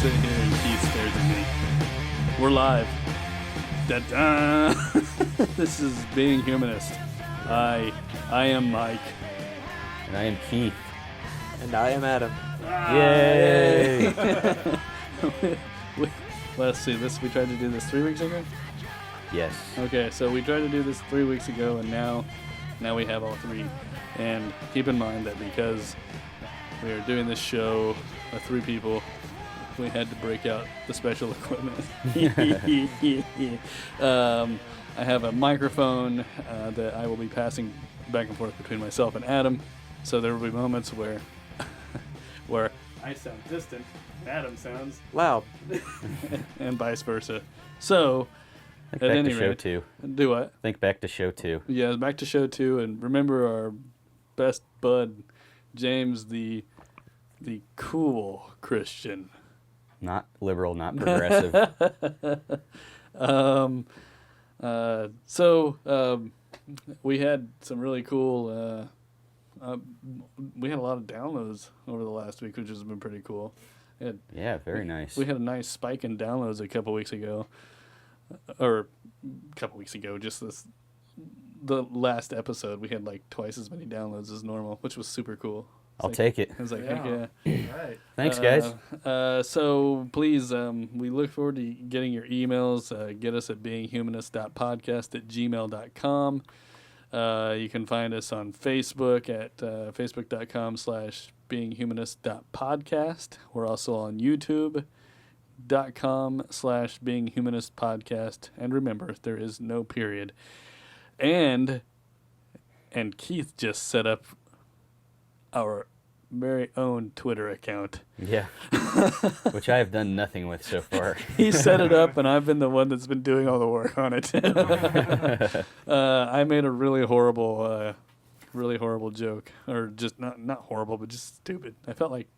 sit here and Keith stares at me. We're live. Da-da. This is Being Humanist. I am Mike. And I am Keith. And I am Adam. Yay! Let's see, we tried to do this 3 weeks ago? Yes. Okay, so we tried to do this 3 weeks ago, and now we have all three. And keep in mind that because we are doing this show with three people, we had to break out the special equipment. I have a microphone that I will be passing back and forth between myself and Adam. So there will be moments where I sound distant, Adam sounds loud, and vice versa. So, Think at back any to show rate, 2. do what? Think back to show 2. Yeah, back to show 2, and remember our best bud, James, the cool Christian. Not liberal, not progressive. We had some really cool. We had a lot of downloads over the last week, which has been pretty cool. Yeah, very nice. We had a nice spike in downloads a couple weeks ago, just the last episode. We had like twice as many downloads as normal, which was super cool. I'll take it. I was like, heck yeah. Right. Thanks, guys. So please, we look forward to getting your emails. Get us at beinghumanist.podcast@gmail.com. You can find us on Facebook at facebook.com/beinghumanist.podcast. We're also on youtube.com/beinghumanistpodcast. And remember, there is no period. And Keith just set up our very own Twitter account. Yeah. Which I have done nothing with so far. He set it up, and I've been the one that's been doing all the work on it. I made a really horrible joke, or just not horrible, but just stupid. I felt like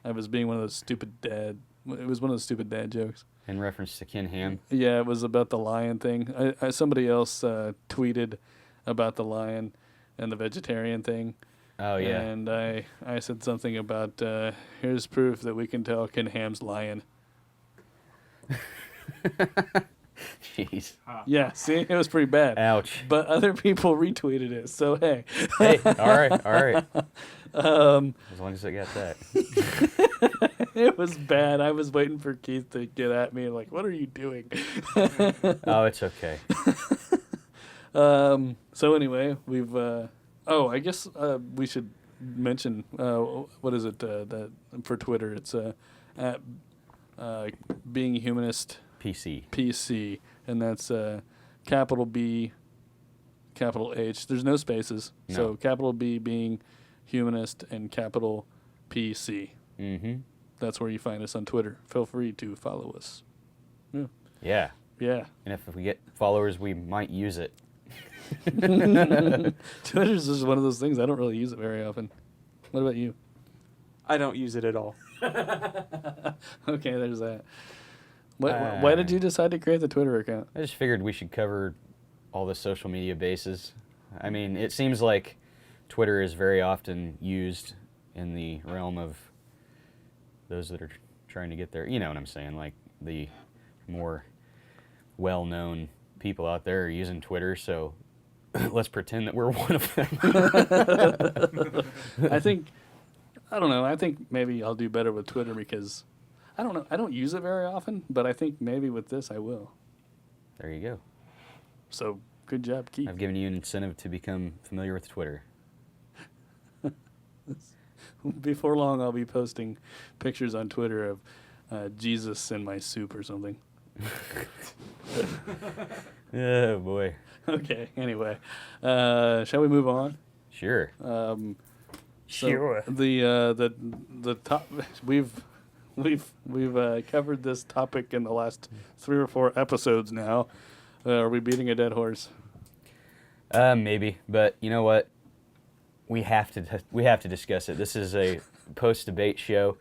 I was being one of those stupid dad. It was one of those stupid dad jokes. In reference to Ken Ham. Yeah, it was about the lion thing. Somebody else tweeted about the lion and the vegetarian thing. Oh, yeah. And I said something about, here's proof that we can tell Ken Ham's lying. Jeez. Yeah, see, it was pretty bad. Ouch. But other people retweeted it, so hey. Hey, all right. As long as I got that. It was bad. I was waiting for Keith to get at me, like, what are you doing? Oh, it's okay. So anyway, we've... I guess we should mention what is it that for Twitter? It's at Being Humanist PC, and that's capital B, capital H. There's no spaces, No. so capital B Being Humanist and capital PC. Mm-hmm. That's where you find us on Twitter. Feel free to follow us. Yeah. Yeah. And if we get followers, we might use it. Twitter's just one of those things. I don't really use it very often. What about you? I don't use it at all. Okay, there's that. Why did you decide to create the Twitter account? I just figured we should cover all the social media bases. I mean, it seems like Twitter is very often used in the realm of those that are trying to get there. You know what I'm saying? Like the more well-known people out there are using Twitter, so let's pretend that we're one of them. I don't know. I think maybe I'll do better with Twitter because, I don't know. I don't use it very often, but I think maybe with this I will. There you go. So, good job, Keith. I've given you an incentive to become familiar with Twitter. Before long, I'll be posting pictures on Twitter of Jesus in my soup or something. Oh, boy. Okay, anyway. Shall we move on? Sure. Sure. The top we've covered this topic in the last 3 or 4 episodes now. Are we beating a dead horse? Maybe, but you know what? We have to discuss it. This is a post-debate show,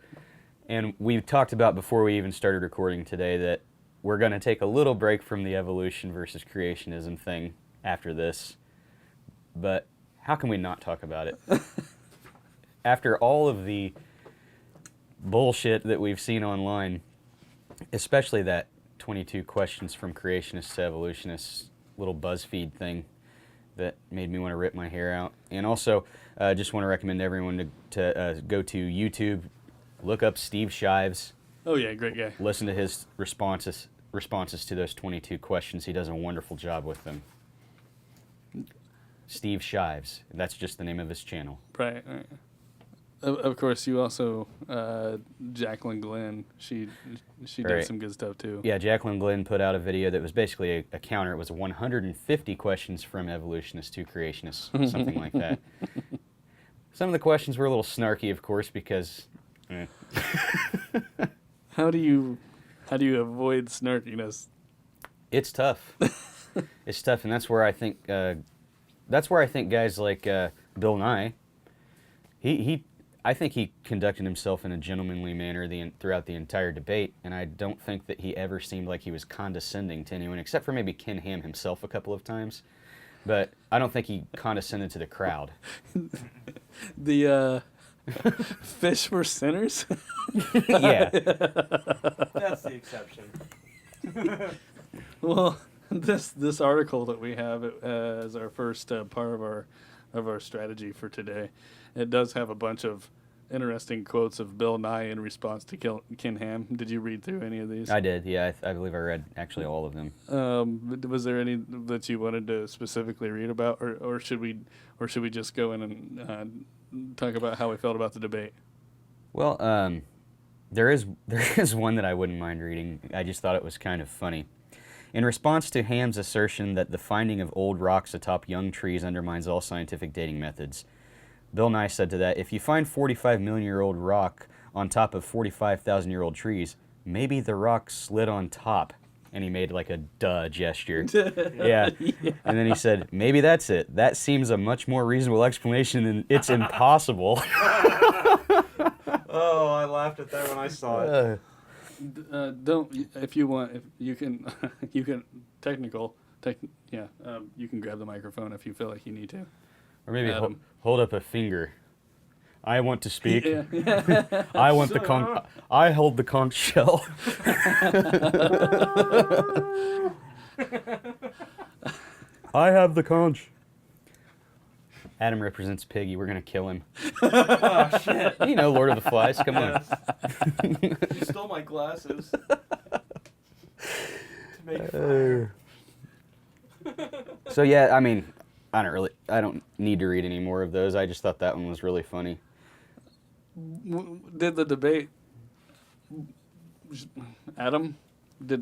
and we talked about before we even started recording today that we're going to take a little break from the evolution versus creationism thing after this. But how can we not talk about it? After all of the bullshit that we've seen online, especially that 22 questions from creationists to evolutionists little BuzzFeed thing that made me want to rip my hair out. And also, just want to recommend everyone to go to YouTube, look up Steve Shives. Oh yeah, great guy. Listen to his responses to those 22 questions. He does a wonderful job with them. Steve Shives. That's just the name of his channel. Right. Of course, you also Jacqueline Glenn. She Right. did some good stuff too. Yeah, Jacqueline Glenn put out a video that was basically a counter. It was 150 questions from evolutionists to creationists, something like that. Some of the questions were a little snarky, of course, because. How do you avoid snarkiness? It's tough. It's tough, and that's where I think guys like Bill Nye, I think he conducted himself in a gentlemanly manner throughout the entire debate, and I don't think that he ever seemed like he was condescending to anyone, except for maybe Ken Ham himself a couple of times. But I don't think he condescended to the crowd. The fish were sinners? Yeah. That's the exception. Well, this article that we have as our first part of our strategy for today, it does have a bunch of interesting quotes of Bill Nye in response to Ken Ham. Did you read through any of these? I did, yeah. I believe I read actually all of them. Was there any that you wanted to specifically read about, or should we just go in and talk about how we felt about the debate? Well, there is one that I wouldn't mind reading. I just thought it was kind of funny. In response to Ham's assertion that the finding of old rocks atop young trees undermines all scientific dating methods, Bill Nye said to that, if you find 45-million-year-old rock on top of 45,000-year-old trees, maybe the rock slid on top. And he made like a duh gesture. Yeah. And then he said, maybe that's it. That seems a much more reasonable explanation than it's impossible. Oh, I laughed at that when I saw it. If you want, if you can, you can you can grab the microphone if you feel like you need to. Or maybe hold up a finger. I want to speak. Yeah. I want the conch. I hold the conch shell. I have the conch. Adam represents Piggy. We're gonna kill him. Oh, shit. You know, Lord of the Flies. Come on. You stole my glasses. To make fire. So yeah, I mean, I don't need to read any more of those. I just thought that one was really funny. Did the debate, Adam?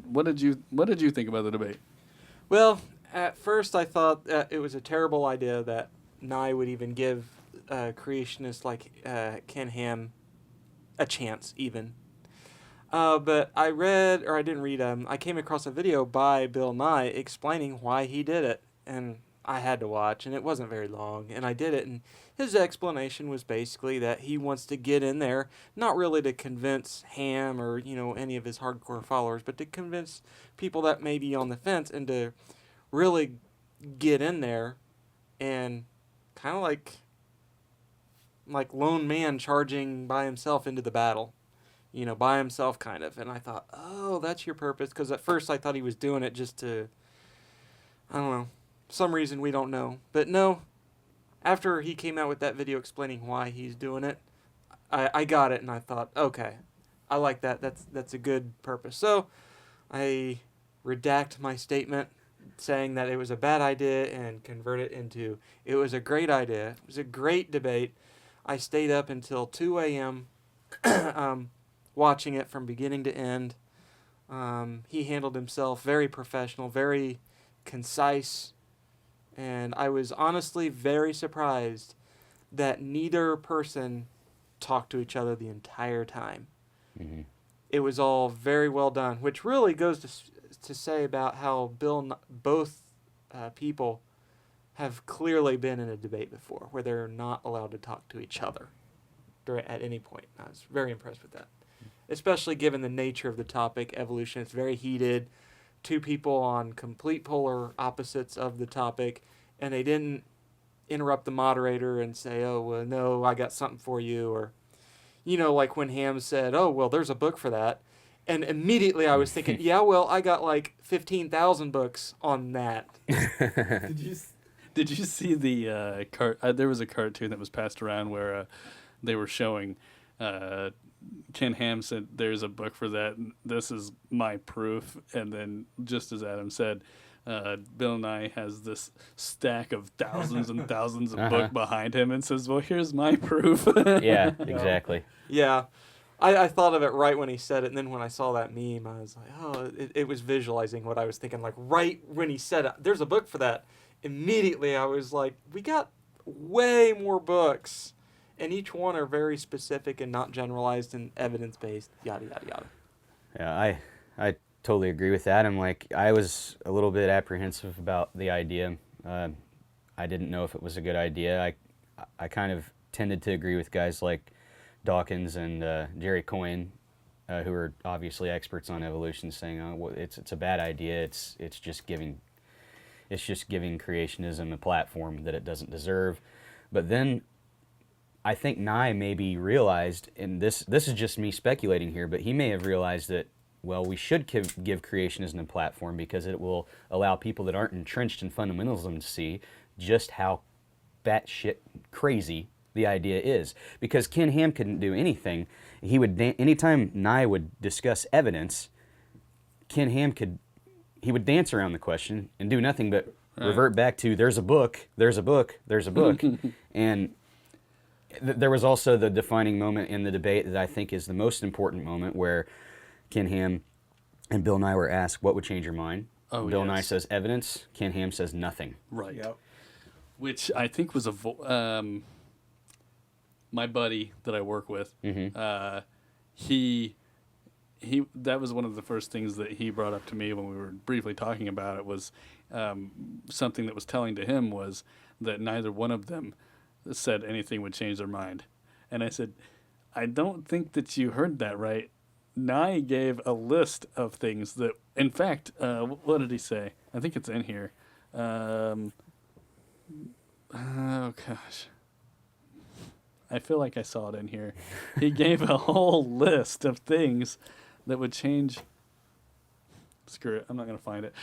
What did you think about the debate? Well, at first I thought that it was a terrible idea that Nye would even give creationists like Ken Ham a chance, even. But I came across a video by Bill Nye explaining why he did it, and I had to watch, and it wasn't very long, and I did it, and his explanation was basically that he wants to get in there, not really to convince Ham or, any of his hardcore followers, but to convince people that may be on the fence and to really get in there and kind of like lone man charging by himself into the battle, by himself kind of. And I thought, oh, that's your purpose, because at first I thought he was doing it just to, I don't know, some reason we don't know. But no, after he came out with that video explaining why he's doing it, I got it, and I thought, okay, I like that. That's a good purpose. So I redact my statement saying that it was a bad idea and convert it into it was a great idea. It was a great debate. I stayed up until 2 a.m. Watching it from beginning to end. He handled himself very professional, very concise, and I was honestly very surprised that neither person talked to each other the entire time. Mm-hmm. It was all very well done, which really goes to say about how both people have clearly been in a debate before where they're not allowed to talk to each other at any point. I was very impressed with that, especially given the nature of the topic, evolution. It's very heated. Two people on complete polar opposites of the topic, and they didn't interrupt the moderator and say, oh, well, no, I got something for you, or, You know, like when Ham said, "Oh, well, there's a book for that," and immediately I was thinking, "Yeah, well, I got like 15,000 books on that." Did you see the there was a cartoon that was passed around where they were showing Ken Ham said, "There's a book for that. And this is my proof." And then, just as Adam said, Bill Nye has this stack of thousands and thousands of books behind him and says, "Well, here's my proof." Yeah, exactly. Yeah. I thought of it right when he said it, and then when I saw that meme, I was like, oh, it was visualizing what I was thinking. Like, right when he said it, there's a book for that. Immediately, I was like, we got way more books, and each one are very specific and not generalized and evidence-based, yada, yada, yada. Yeah, I totally agree with that. I'm like, I was a little bit apprehensive about the idea. I didn't know if it was a good idea. I kind of tended to agree with guys like Dawkins and Jerry Coyne, who are obviously experts on evolution, saying, "Oh, well, it's a bad idea. It's just giving creationism a platform that it doesn't deserve." But then I think Nye maybe realized, and this is just me speculating here, but he may have realized that, well, we should give creationism a platform because it will allow people that aren't entrenched in fundamentalism to see just how batshit crazy the idea is. Because Ken Ham couldn't do anything. He would anytime Nye would discuss evidence, Ken Ham would dance around the question and do nothing but revert back to there's a book, there's a book, there's a book. And there was also the defining moment in the debate that I think is the most important moment, where Ken Ham and Bill Nye were asked, what would change your mind? Bill Nye says evidence. Ken Ham says nothing. Right. Yep. Which I think was my buddy that I work with. Mm-hmm. He that was one of the first things that he brought up to me when we were briefly talking about it, was something that was telling to him was that neither one of them said anything would change their mind. And I said, I don't think that you heard that right. Nye gave a list of things that, in fact, what did he say? I think it's in here. Oh, gosh. I feel like I saw it in here. He gave a whole list of things that would change. Screw it. I'm not going to find it.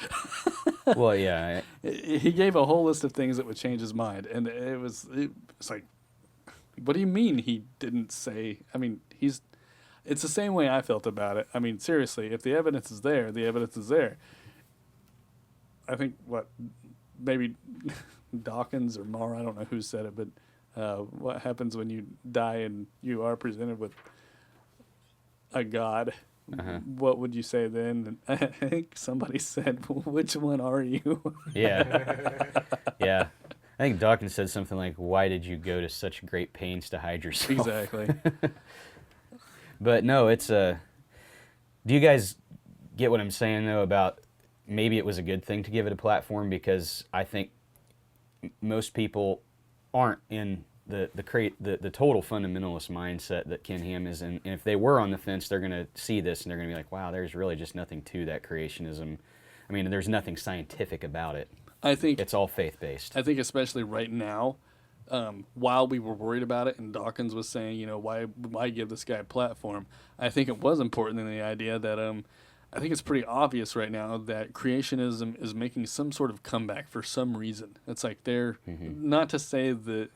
Well, yeah. He gave a whole list of things that would change his mind. And it's like, what do you mean he didn't say? I mean, it's the same way I felt about it. I mean, seriously, if the evidence is there, the evidence is there. I think, maybe Dawkins or Marr, I don't know who said it, but what happens when you die and you are presented with a god? What would you say then? I think somebody said, which one are you? Yeah. Yeah. I think Dawkins said something like, why did you go to such great pains to hide yourself? Exactly. But no, it's do you guys get what I'm saying, though, about maybe it was a good thing to give it a platform? Because I think most people aren't in the total fundamentalist mindset that Ken Ham is in. And if they were on the fence, they're going to see this and they're going to be like, wow, there's really just nothing to that creationism. I mean, there's nothing scientific about it. I think it's all faith-based. I think especially right now, while we were worried about it, and Dawkins was saying, why give this guy a platform? I think it was important in the idea that I think it's pretty obvious right now that creationism is making some sort of comeback for some reason. It's like they're not to say that.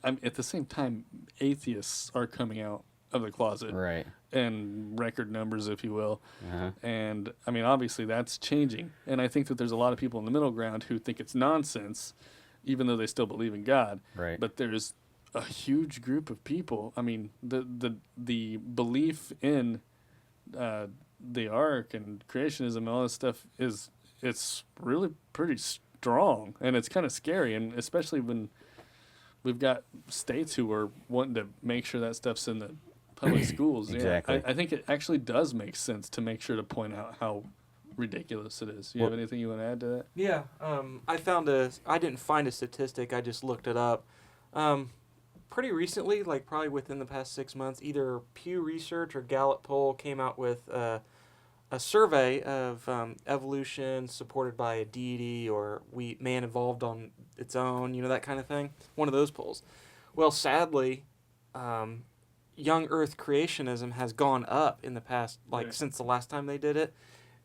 At the same time, atheists are coming out of the closet, right? And record numbers, if you will. And I mean, obviously, that's changing. And I think that there's a lot of people in the middle ground who think it's nonsense, even though they still believe in God. Right. But there's a huge group of people. I mean, the belief in the ark and creationism and all this stuff it's really pretty strong, and it's kind of scary, and especially when we've got states who are wanting to make sure that stuff's in the public schools. Exactly. Yeah, I think it actually does make sense to make sure to point out how ridiculous it is. You have anything you want to add to that? Yeah, I didn't find a statistic, I just looked it up. Pretty recently, like probably within the past 6 months, either Pew Research or Gallup poll came out with a survey of evolution supported by a deity, or man evolved on its own, that kind of thing. One of those polls. Well, sadly, young Earth creationism has gone up in the past, like Right. since the last time they did it,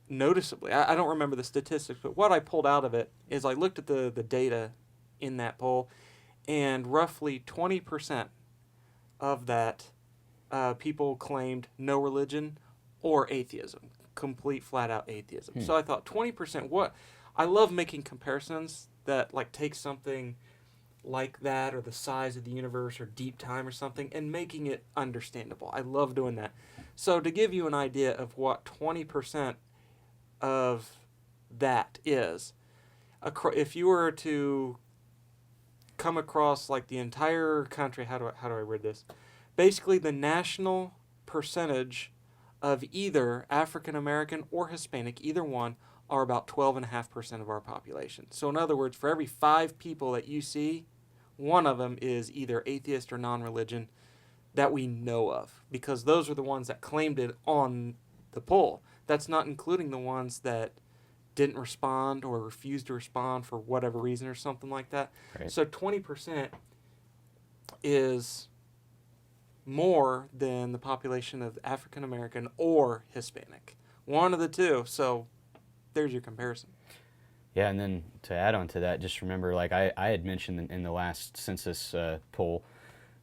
noticeably. I don't remember the statistics, but what I pulled out of it is I looked at the data in that poll, and roughly 20% of that people claimed no religion or atheism, complete flat out atheism. So I thought 20%. What I love making comparisons that like take something like that or the size of the universe or deep time or something and making it understandable. I love doing that. So to give you an idea of what 20% of that is, if you were to come across like the entire country, how do I read this? Basically, the national percentage of either African American or Hispanic, either one, are about 12.5% of our population. So in other words, for every 5 people that you see, one of them is either atheist or non-religion that we know of, because those are the ones that claimed it on the poll. That's not including the ones that didn't respond or refused to respond for whatever reason or something like that. Right. So 20% is more than the population of African American or Hispanic. One of the two. So there's your comparison. Yeah, and then to add on to that, just remember, like I had mentioned in the last census poll,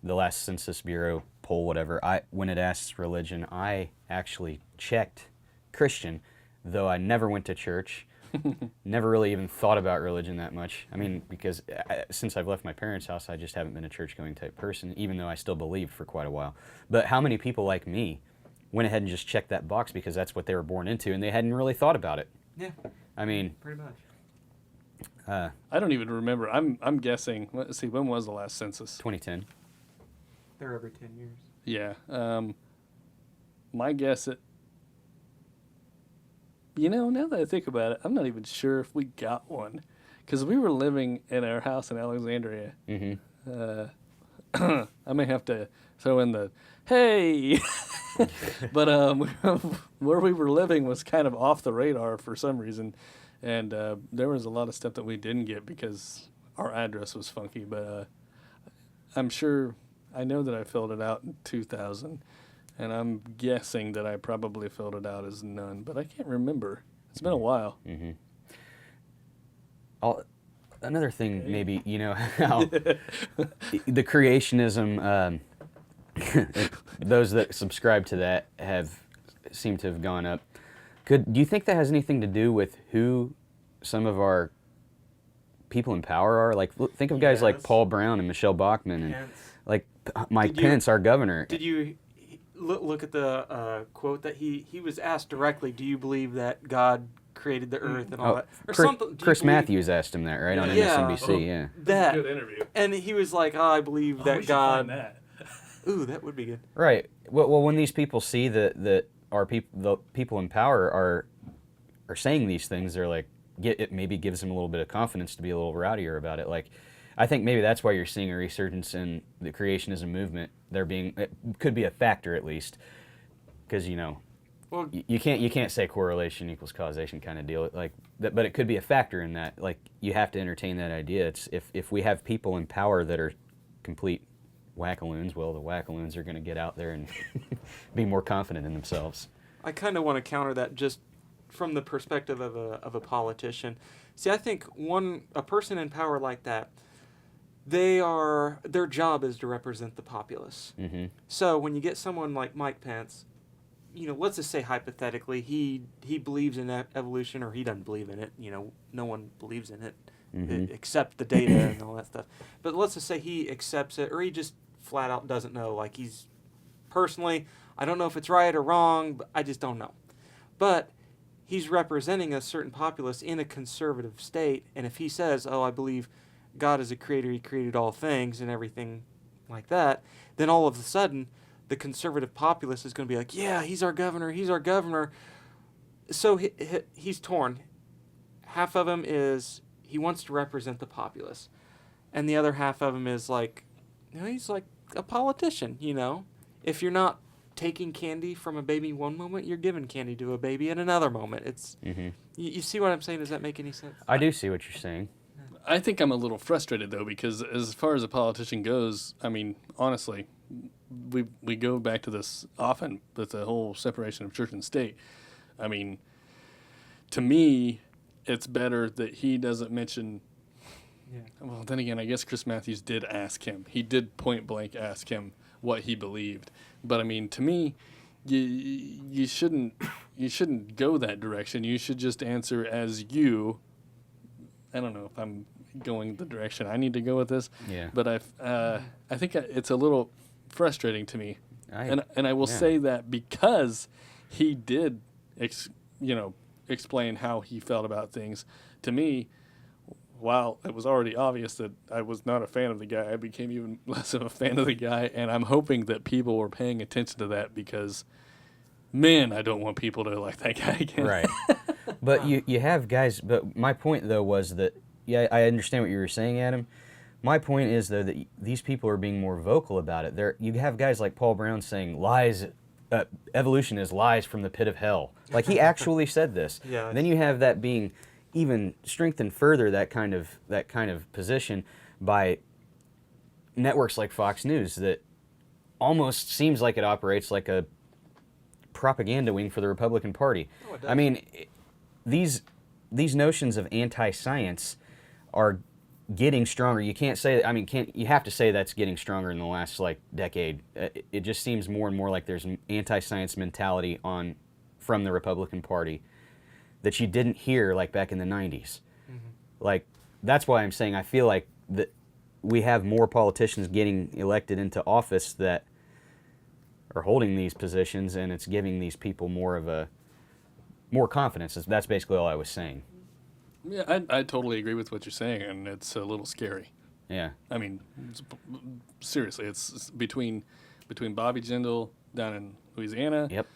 the last Census Bureau poll, whatever, when it asks religion, I actually checked Christian, though I never went to church, never really even thought about religion that much. I mean, because since I've left my parents' house, I just haven't been a church-going type person, even though I still believed for quite a while. But how many people like me went ahead and just checked that box because that's what they were born into, and they hadn't really thought about it? Yeah. I mean, Pretty much. I don't even remember. I'm guessing. Let's see. When was the last census? 2010. They're every 10 years. Yeah. My guess now that I think about it, I'm not even sure if we got one, because we were living in our house in Alexandria. Mm-hmm. I may have to throw in the hey, but where we were living was kind of off the radar for some reason, and there was a lot of stuff that we didn't get because our address was funky. But I'm sure I know that I filled it out in 2000, and I'm guessing that I probably filled it out as none, but I can't remember. It's been a while. Mm-hmm. Another thing, maybe, how the creationism, those that subscribe to that seem to have gone up. Do you think that has anything to do with who some of our people in power are? Like, think of guys like Yes. Paul Brown and Michelle Bachmann and Pence. like Mike Did you- Pence, our governor. Did you look at the quote that he was asked directly, do you believe that God created the earth and all that? Or something. Do you Chris believe Matthews asked him that, right, on Yeah. MSNBC, yeah. that? interview. And he was like, oh, I believe that God. Ooh, that would be good. Right. Well, when these people see that our the people in power are saying these things, they're like, it maybe gives them a little bit of confidence to be a little rowdier about it. Like, I think maybe that's why you're seeing a resurgence in the creationism movement. It could be a factor at least, because Well, you can't say correlation equals causation kind of deal. Like, but it could be a factor in that. Like, you have to entertain that idea. It's if we have people in power that are complete wackaloons, well, the wackaloons are going to get out there and be more confident in themselves. I kind of want to counter that just from the perspective of a politician. See, I think a person in power like that, their job is to represent the populace. Mm-hmm. So when you get someone like Mike Pence, let's just say hypothetically he believes in evolution, or he doesn't believe in it. No one believes in it Mm-hmm. except the data and all that stuff. But let's just say he accepts it, or he just flat out doesn't know. Like, he's personally, I don't know if it's right or wrong, but I just don't know. But he's representing a certain populace in a conservative state, and if he says, oh, I believe God is a creator, he created all things and everything like that, then all of a sudden the conservative populace is going to be like, yeah, he's our governor, he's our governor. So he's torn. Half of him is he wants to represent the populace, and the other half of him is like, he's like a politician. If you're not taking candy from a baby one moment, you're giving candy to a baby in another moment. It's Mm-hmm. you see what I'm saying? Does that make any sense? I do see what you're saying. I think I'm a little frustrated, though, because as far as a politician goes, I mean, honestly, we go back to this often, with the whole separation of church and state. I mean, to me, it's better that he doesn't mention. Yeah. Well, then again, I guess Chris Matthews did ask him. He did point blank ask him what he believed. But I mean, to me, you shouldn't go that direction. You should just answer as you. I don't know if I'm going the direction I need to go with this. Yeah. But I think it's a little frustrating to me, and I will say that because he did, explain how he felt about things. To me, while it was already obvious that I was not a fan of the guy, I became even less of a fan of the guy, and I'm hoping that people were paying attention to that because, man, I don't want people to like that guy again. Right. But you have guys, but my point, though, was that, yeah, I understand what you were saying, Adam. My point is, though, that these people are being more vocal about it. You have guys like Paul Brown saying lies, evolution is lies from the pit of hell. Like, he actually said this. Yeah. And then you have that being even strengthened further, that kind of position, by networks like Fox News that almost seems like it operates like a propaganda wing for the Republican Party. Oh, it does. I mean, these notions of anti-science are getting stronger. You can't say, I mean, you have to say that's getting stronger in the last decade. It just seems more and more like there's an anti-science mentality from the Republican Party that you didn't hear like back in the 90s. Mm-hmm. Like, that's why I'm saying I feel like that we have more politicians getting elected into office that are holding these positions, and it's giving these people more confidence. That's basically all I was saying. Yeah, I totally agree with what you're saying, and it's a little scary. Yeah. I mean, seriously, it's between Bobby Jindal down in Louisiana. Yep.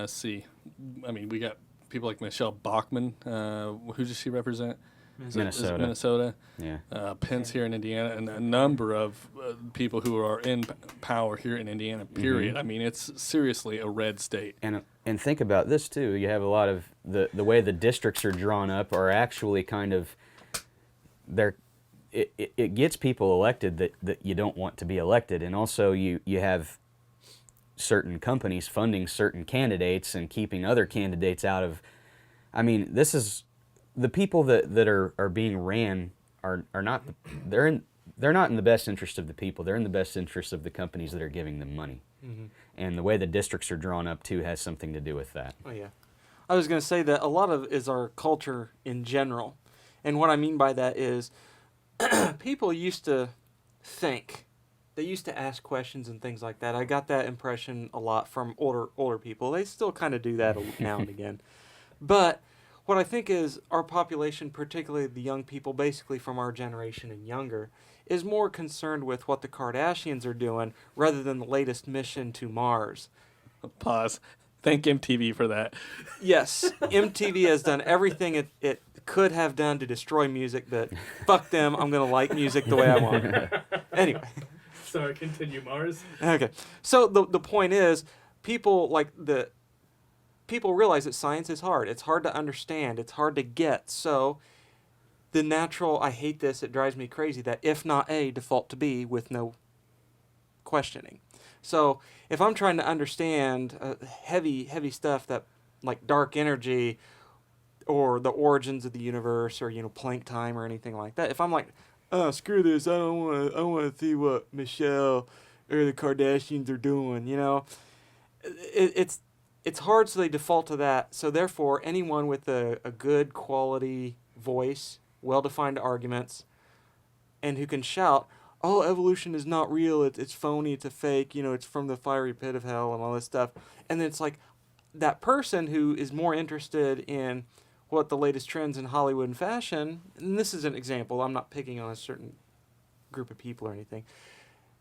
See, I mean, we got people like Michelle Bachmann. Who does she represent? Minnesota. Minnesota. Yeah. Pence here in Indiana, and a number of people who are in power here in Indiana, period. Mm-hmm. I mean, it's seriously a red state. And think about this, too. You have a lot of the way the districts are drawn up are actually kind of, it gets people elected that you don't want to be elected. And also you have certain companies funding certain candidates and keeping other candidates out of, I mean, this is, the people that are being ran are not, they're not in the best interest of the people. They're in the best interest of the companies that are giving them money. Mm-hmm. And the way the districts are drawn up, too, has something to do with that. Oh, yeah. I was going to say that a lot of it is our culture in general. And what I mean by that is people used to think. They used to ask questions and things like that. I got that impression a lot from older people. They still kind of do that now and again. But what I think is our population, particularly the young people, basically from our generation and younger, is more concerned with what the Kardashians are doing rather than the latest mission to Mars. Pause. Thank MTV for that. Yes, MTV has done everything it could have done to destroy music, but fuck them, I'm going to like music the way I want it. Anyway. Sorry, continue, Mars. Okay. So the point is, people realize that science is hard. It's hard to understand. It's hard to get. So the natural, I hate this, it drives me crazy, that if not A, default to B with no questioning. So if I'm trying to understand heavy stuff that, like dark energy or the origins of the universe or, Planck time or anything like that, if I'm like, oh, screw this, I want to see what Michelle or the Kardashians are doing, it's hard, so they default to that. So therefore, anyone with a good quality voice, well-defined arguments, and who can shout, oh, evolution is not real, it's phony, it's a fake, it's from the fiery pit of hell and all this stuff. And then it's like that person who is more interested in what the latest trends in Hollywood and fashion, and this is an example, I'm not picking on a certain group of people or anything,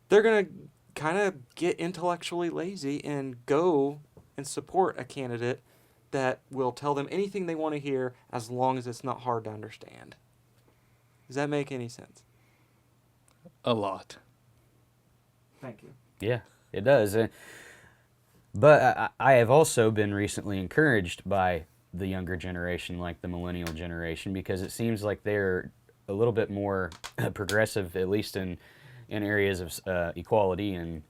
they're going to kind of get intellectually lazy and go and support a candidate that will tell them anything they want to hear as long as it's not hard to understand. Does that make any sense? A lot. Thank you. Yeah, it does. But I have also been recently encouraged by the younger generation, like the millennial generation, because it seems like they're a little bit more progressive, at least in in areas of equality, and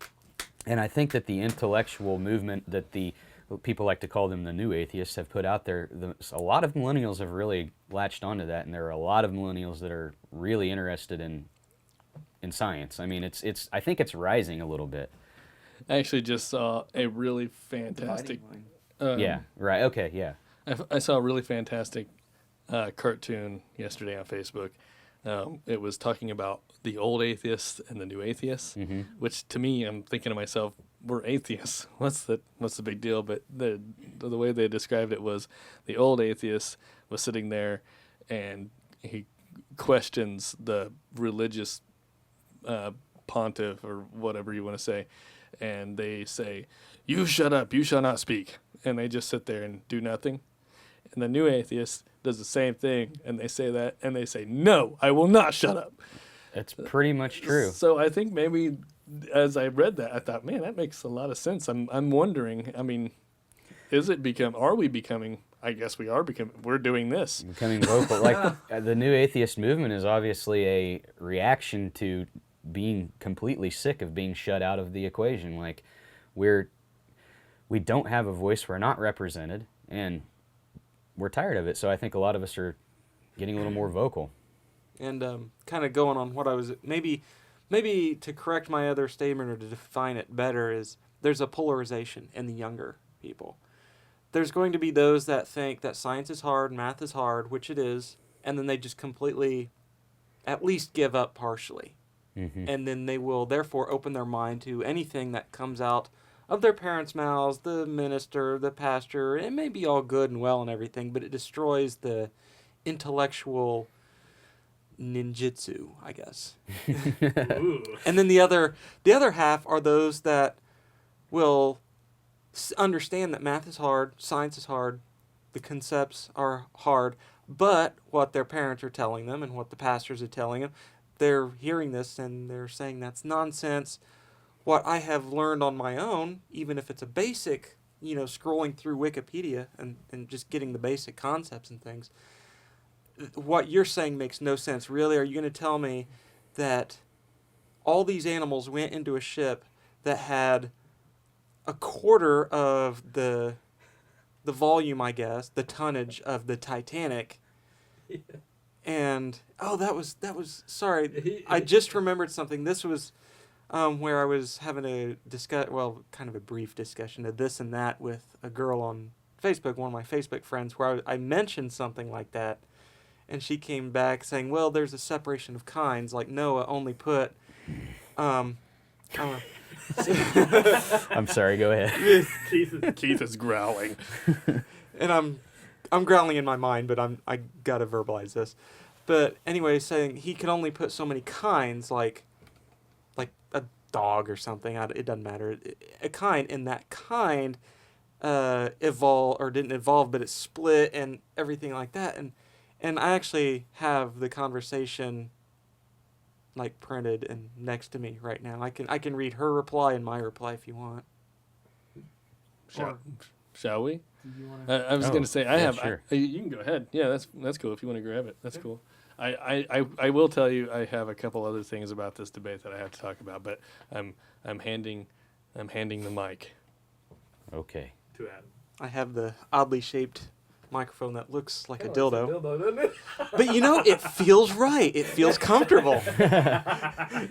I think that the intellectual movement that people like to call them the new atheists have put out there, a lot of millennials have really latched onto that, and there are a lot of millennials that are really interested in science. I mean, I think it's rising a little bit. I actually just saw a really fantastic. Yeah. Right. Okay. Yeah. I saw a really fantastic cartoon yesterday on Facebook. It was talking about the old atheists and the new atheists, which to me, I'm thinking to myself, we're atheists. What's the big deal? But the way they described it was the old atheist was sitting there, and he questions the religious pontiff or whatever you want to say, and they say, "You shut up, you shall not speak," and they just sit there and do nothing. And the new atheist does the same thing, and they say that, and they say, "No, I will not shut up." That's pretty much true. So I think maybe as I read that, I thought, man, that makes a lot of sense. I'm wondering, I mean, are we becoming, I guess we are becoming, we're doing this. Becoming vocal. Like, the new atheist movement is obviously a reaction to being completely sick of being shut out of the equation. Like, we don't have a voice, we're not represented, and we're tired of it. So I think a lot of us are getting a little more vocal. And kind of going on what I was, maybe to correct my other statement or to define it better, is there's a polarization in the younger people. There's going to be those that think that science is hard, math is hard, which it is, and then they just completely at least give up partially. And then they will therefore open their mind to anything that comes out of their parents' mouths, the minister, the pastor. It may be all good and well and everything, but it destroys the intellectual ninjutsu, I guess. And then the other half are those that will understand that math is hard, science is hard, the concepts are hard, but what their parents are telling them and what the pastors are telling them, they're hearing this and they're saying that's nonsense. What I have learned on my own, even if it's a basic, scrolling through Wikipedia and just getting the basic concepts and things, what you're saying makes no sense. Really, are you going to tell me that all these animals went into a ship that had a quarter of the volume, I guess, the tonnage of the Titanic? Yeah. And that was sorry. I just remembered something. This was where I was having kind of a brief discussion of this and that with a girl on Facebook, one of my Facebook friends, where I mentioned something like that. And she came back saying, well, there's a separation of kinds. Like Noah only put... I'm sorry, go ahead. Keith is growling. And I'm growling in my mind, but I got to verbalize this. But anyway, saying he could only put so many kinds, like a dog or something. It doesn't matter. A kind, and that kind evolved, or didn't evolve, but it split and everything like that. And I actually have the conversation printed and next to me right now. I can read her reply and my reply if you want. Shall we? I was going to say Sure. You can go ahead. Yeah, that's cool if you want to grab it. That's cool. I will tell you I have a couple other things about this debate that I have to talk about, but I'm handing the mic. Okay. To Adam. I have the oddly shaped microphone that looks like a dildo. It's a dildo, doesn't it? But it feels right. It feels comfortable.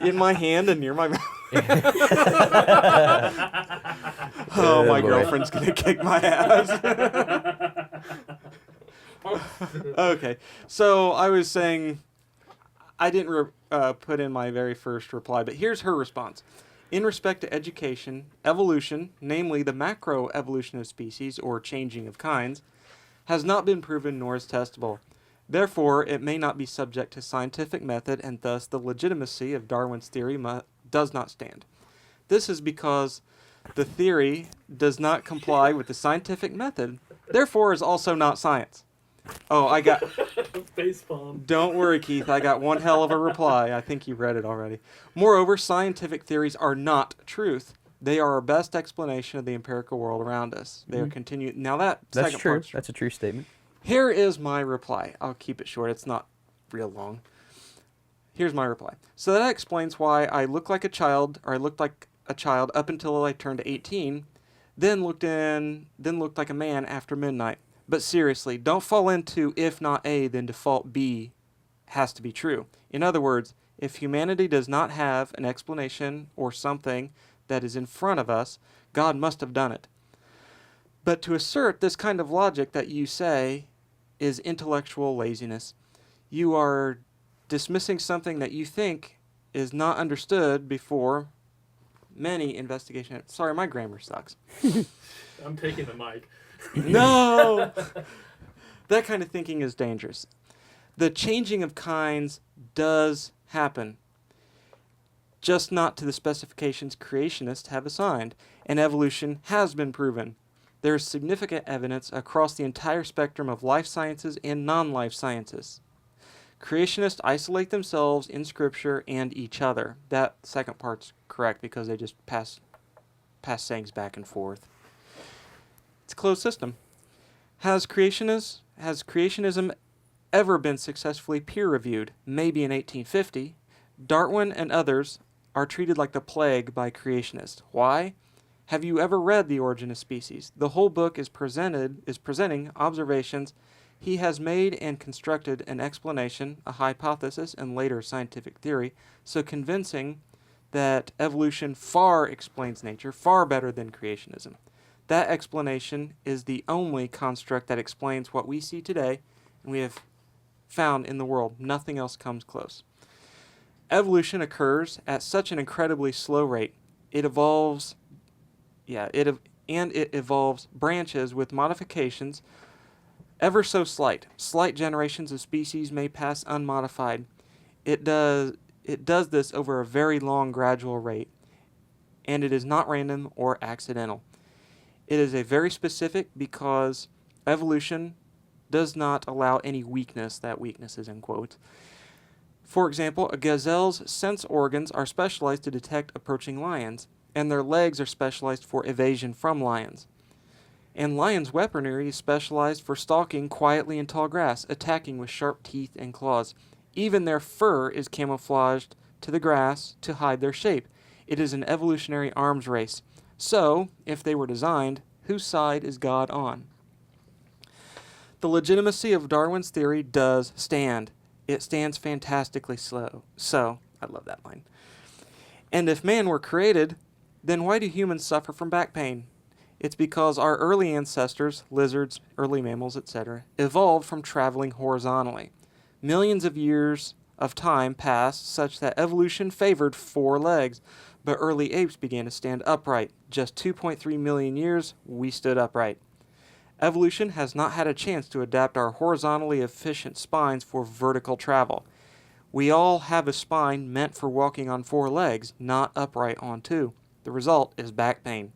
In my hand and near my mouth. My girlfriend's going to kick my ass. Okay. So I was saying, I didn't put in my very first reply, but here's her response. In respect to education, evolution, namely the macroevolution of species or changing of kinds, has not been proven nor is testable. Therefore, it may not be subject to scientific method, and thus the legitimacy of Darwin's theory does not stand. This is because the theory does not comply with the scientific method, therefore is also not science. Oh, I got... Facepalm. Don't worry, Keith. I got one hell of a reply. I think you read it already. Moreover, scientific theories are not truth. They are our best explanation of the empirical world around us. They are continued. Now that's true. That's a true statement. Here is my reply. I'll keep it short. It's not real long. Here's my reply. So that explains why I looked like a child, or I looked like a child up until I turned 18, then looked like a man after midnight. But seriously, don't fall into if not A, then default B has to be true. In other words, if humanity does not have an explanation or something that is in front of us, God must have done it. But to assert this kind of logic that you say is intellectual laziness. You are dismissing something that you think is not understood before many investigations. Sorry, my grammar sucks. I'm taking the mic. No! That kind of thinking is dangerous. The changing of kinds does happen, just not to the specifications creationists have assigned, and evolution has been proven. There is significant evidence across the entire spectrum of life sciences and non-life sciences. Creationists isolate themselves in Scripture and each other. That second part's correct because they just pass sayings back and forth. It's a closed system. Has creationism ever been successfully peer-reviewed? Maybe in 1850. Darwin and others are treated like the plague by creationists. Why? Have you ever read The Origin of Species? The whole book is presenting observations he has made and constructed an explanation, a hypothesis, and later scientific theory, so convincing that evolution far explains nature, far better than creationism. That explanation is the only construct that explains what we see today and we have found in the world. Nothing else comes close. Evolution occurs at such an incredibly slow rate. It evolves branches with modifications ever so slight. Slight generations of species may pass unmodified. It does this over a very long gradual rate, and it is not random or accidental. It is a very specific because evolution does not allow any weakness. That weakness is in quotes. For example, a gazelle's sense organs are specialized to detect approaching lions, and their legs are specialized for evasion from lions. And lions' weaponry is specialized for stalking quietly in tall grass, attacking with sharp teeth and claws. Even their fur is camouflaged to the grass to hide their shape. It is an evolutionary arms race. So, if they were designed, whose side is God on? The legitimacy of Darwin's theory does stand. It stands fantastically slow. So, I love that line. And if man were created, then why do humans suffer from back pain? It's because our early ancestors, lizards, early mammals, etc., evolved from traveling horizontally. Millions of years of time passed such that evolution favored 4 legs, but early apes began to stand upright. Just 2.3 million years, we stood upright. Evolution has not had a chance to adapt our horizontally efficient spines for vertical travel. We all have a spine meant for walking on 4 legs, not upright on 2. The result is back pain.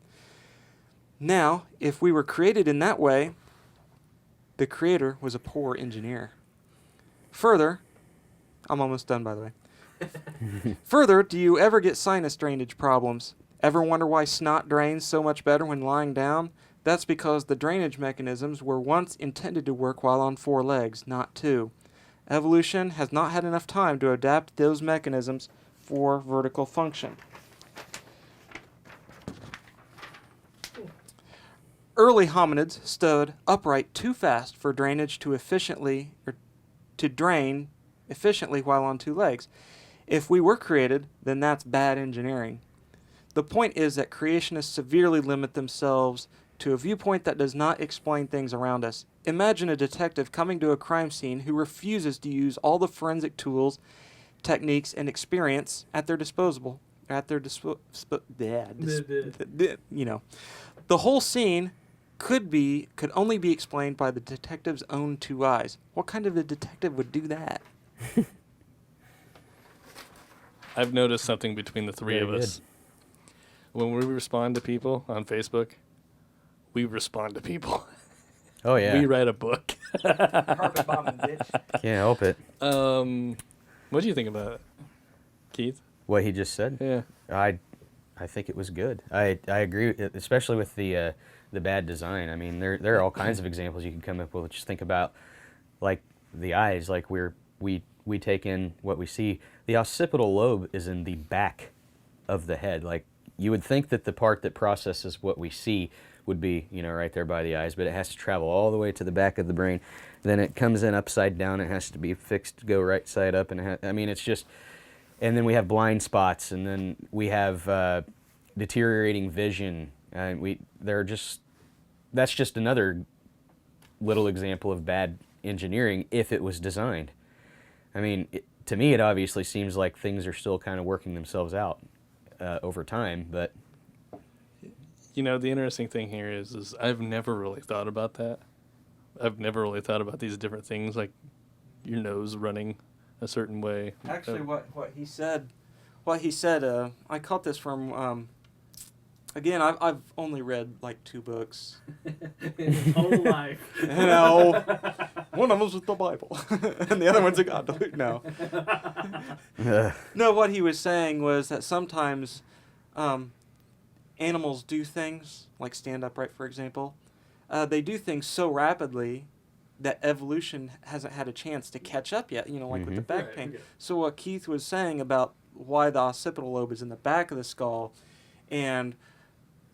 Now, if we were created in that way, the creator was a poor engineer. Further, I'm almost done by the way. Further, do you ever get sinus drainage problems? Ever wonder why snot drains so much better when lying down? That's because the drainage mechanisms were once intended to work while on 4 legs, not 2. Evolution has not had enough time to adapt those mechanisms for vertical function. Early hominids stood upright too fast for drainage to drain efficiently while on 2 legs. If we were created, then that's bad engineering. The point is that creationists severely limit themselves to a viewpoint that does not explain things around us. Imagine a detective coming to a crime scene who refuses to use all the forensic tools, techniques, and experience at their disposal. The whole scene could only be explained by the detective's own 2 eyes. What kind of a detective would do that? I've noticed something between the 3 of us. When we respond to people on Facebook, we respond to people. Oh, yeah. We write a book. Carpet bombing, bitch. Can't help it. What do you think about it, Keith? What he just said? Yeah. I think it was good. I agree, especially with the bad design. I mean, there are all kinds of examples you can come up with. Just think about, like, the eyes. Like, we're we take in what we see. The occipital lobe is in the back of the head. Like, you would think that the part that processes what we see would be, right there by the eyes, but it has to travel all the way to the back of the brain. Then it comes in upside down. It has to be fixed to go right side up, and it's just. And then we have blind spots, and then we have deteriorating vision. That's just another little example of bad engineering if it was designed. I mean, to me, it obviously seems like things are still kind of working themselves out over time, but... The interesting thing here is I've never really thought about that. I've never really thought about these different things, like your nose running a certain way. Actually, what he said, I caught this from, again, I've only read like 2 books. In his whole life. One of them's with the Bible, and the other one's a God. No. No, what he was saying was that sometimes animals do things, like stand upright, for example. They do things so rapidly that evolution hasn't had a chance to catch up yet, like with the back pain. Okay. So what Keith was saying about why the occipital lobe is in the back of the skull, and,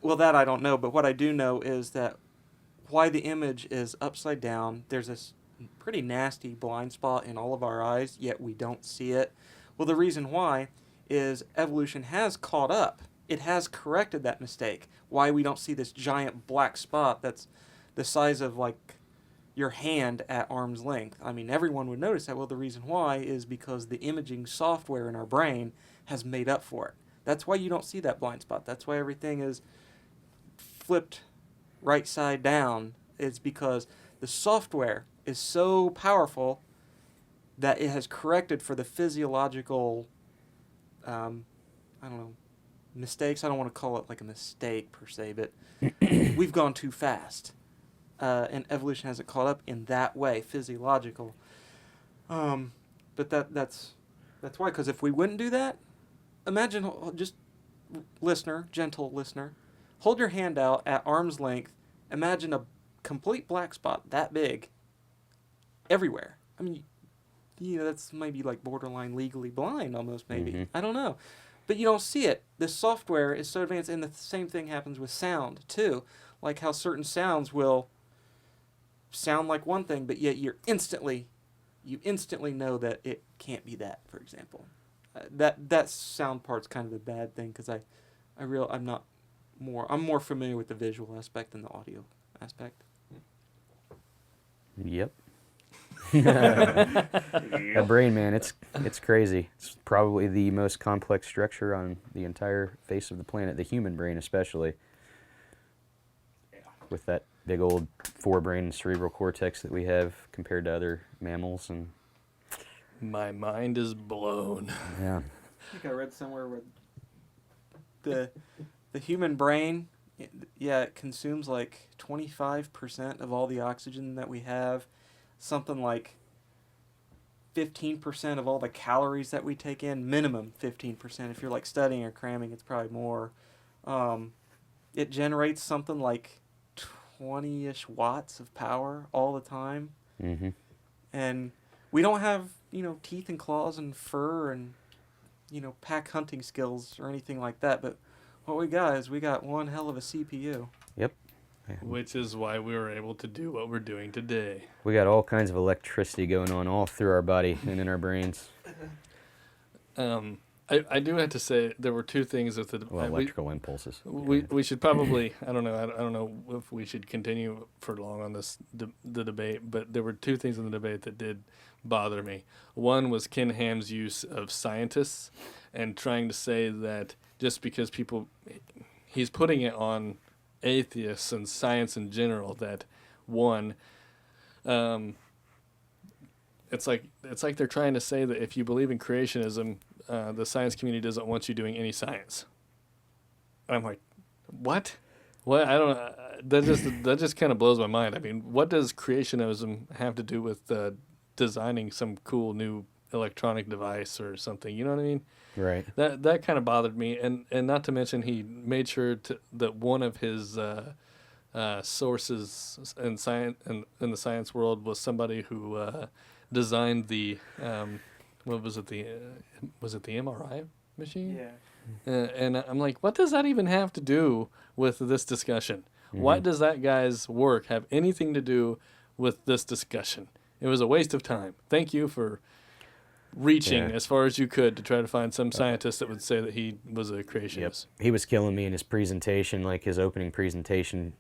well, that I don't know, but what I do know is that why the image is upside down, there's this pretty nasty blind spot in all of our eyes, yet we don't see it. Well, the reason why is evolution has caught up. It has corrected that mistake. Why we don't see this giant black spot that's the size of, like, your hand at arm's length. I mean, everyone would notice that. Well, the reason why is because the imaging software in our brain has made up for it. That's why you don't see that blind spot. That's why everything is flipped right side down. It's because the software is so powerful that it has corrected for the physiological, mistakes. I don't want to call it like a mistake per se, but we've gone too fast. And evolution hasn't caught up in that way, physiological. But that's why, because if we wouldn't do that, imagine, just gentle listener, hold your hand out at arm's length, imagine a complete black spot that big everywhere. I mean, that's maybe like borderline legally blind almost, maybe. Mm-hmm. I don't know. But you don't see it. The software is so advanced, and the same thing happens with sound, too. Like how certain sounds will sound like one thing, but yet you instantly know that it can't be that, for example. That sound part's kind of a bad thing, because I'm more familiar with the visual aspect than the audio aspect. Yep. That brain, man, it's crazy. It's probably the most complex structure on the entire face of the planet, the human brain especially. Yeah. With that big old forebrain cerebral cortex that we have compared to other mammals, and My mind is blown. yeah. I think I read somewhere where the human brain, it consumes like 25% of all the oxygen that we have. Something like 15% of all the calories that we take in, minimum 15%. If you're like studying or cramming, it's probably more. It generates something like 20-ish watts of power all the time. Mm-hmm. And we don't have, teeth and claws and fur and, pack hunting skills or anything like that. But what we got is we got one hell of a CPU. Yep. Which is why we were able to do what we're doing today. We got all kinds of electricity going on all through our body and in our brains. I do have to say there were 2 things with the Electrical impulses. We should probably I don't know if we should continue for long on this the debate, but there were 2 things in the debate that did bother me. One was Ken Ham's use of scientists and trying to say that just because he's putting it on atheists and science in general, that one, it's like they're trying to say that if you believe in creationism, the science community doesn't want you doing any science. I'm like, what? What? I don't. That just kind of blows my mind. I mean, what does creationism have to do with designing some cool new electronic device or something? You know what I mean? Right. That kind of bothered me, and not to mention he made sure that one of his sources in science in the science world was somebody who designed the what was it, the MRI machine? Yeah. And I'm like, what does that even have to do with this discussion? Mm-hmm. Why does that guy's work have anything to do with this discussion? It was a waste of time. Thank you for reaching as far as you could to try to find some scientist that would say that he was a creationist. He was killing me in his presentation, like his opening presentation,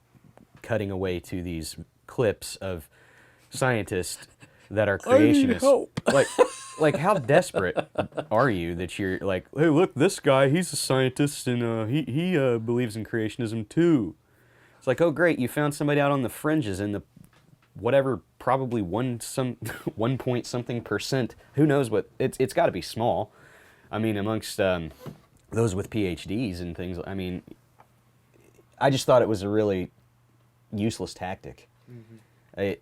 cutting away to these clips of scientists that are I need creationists. help. Like how desperate are you that you're like, hey, look, this guy, he's a scientist and he believes in creationism too. It's like, oh great, you found somebody out on the fringes in the whatever, probably 1 point something percent. Who knows what? It's got to be small. I mean, amongst those with PhDs and things. I mean, I just thought it was a really useless tactic. Mm-hmm.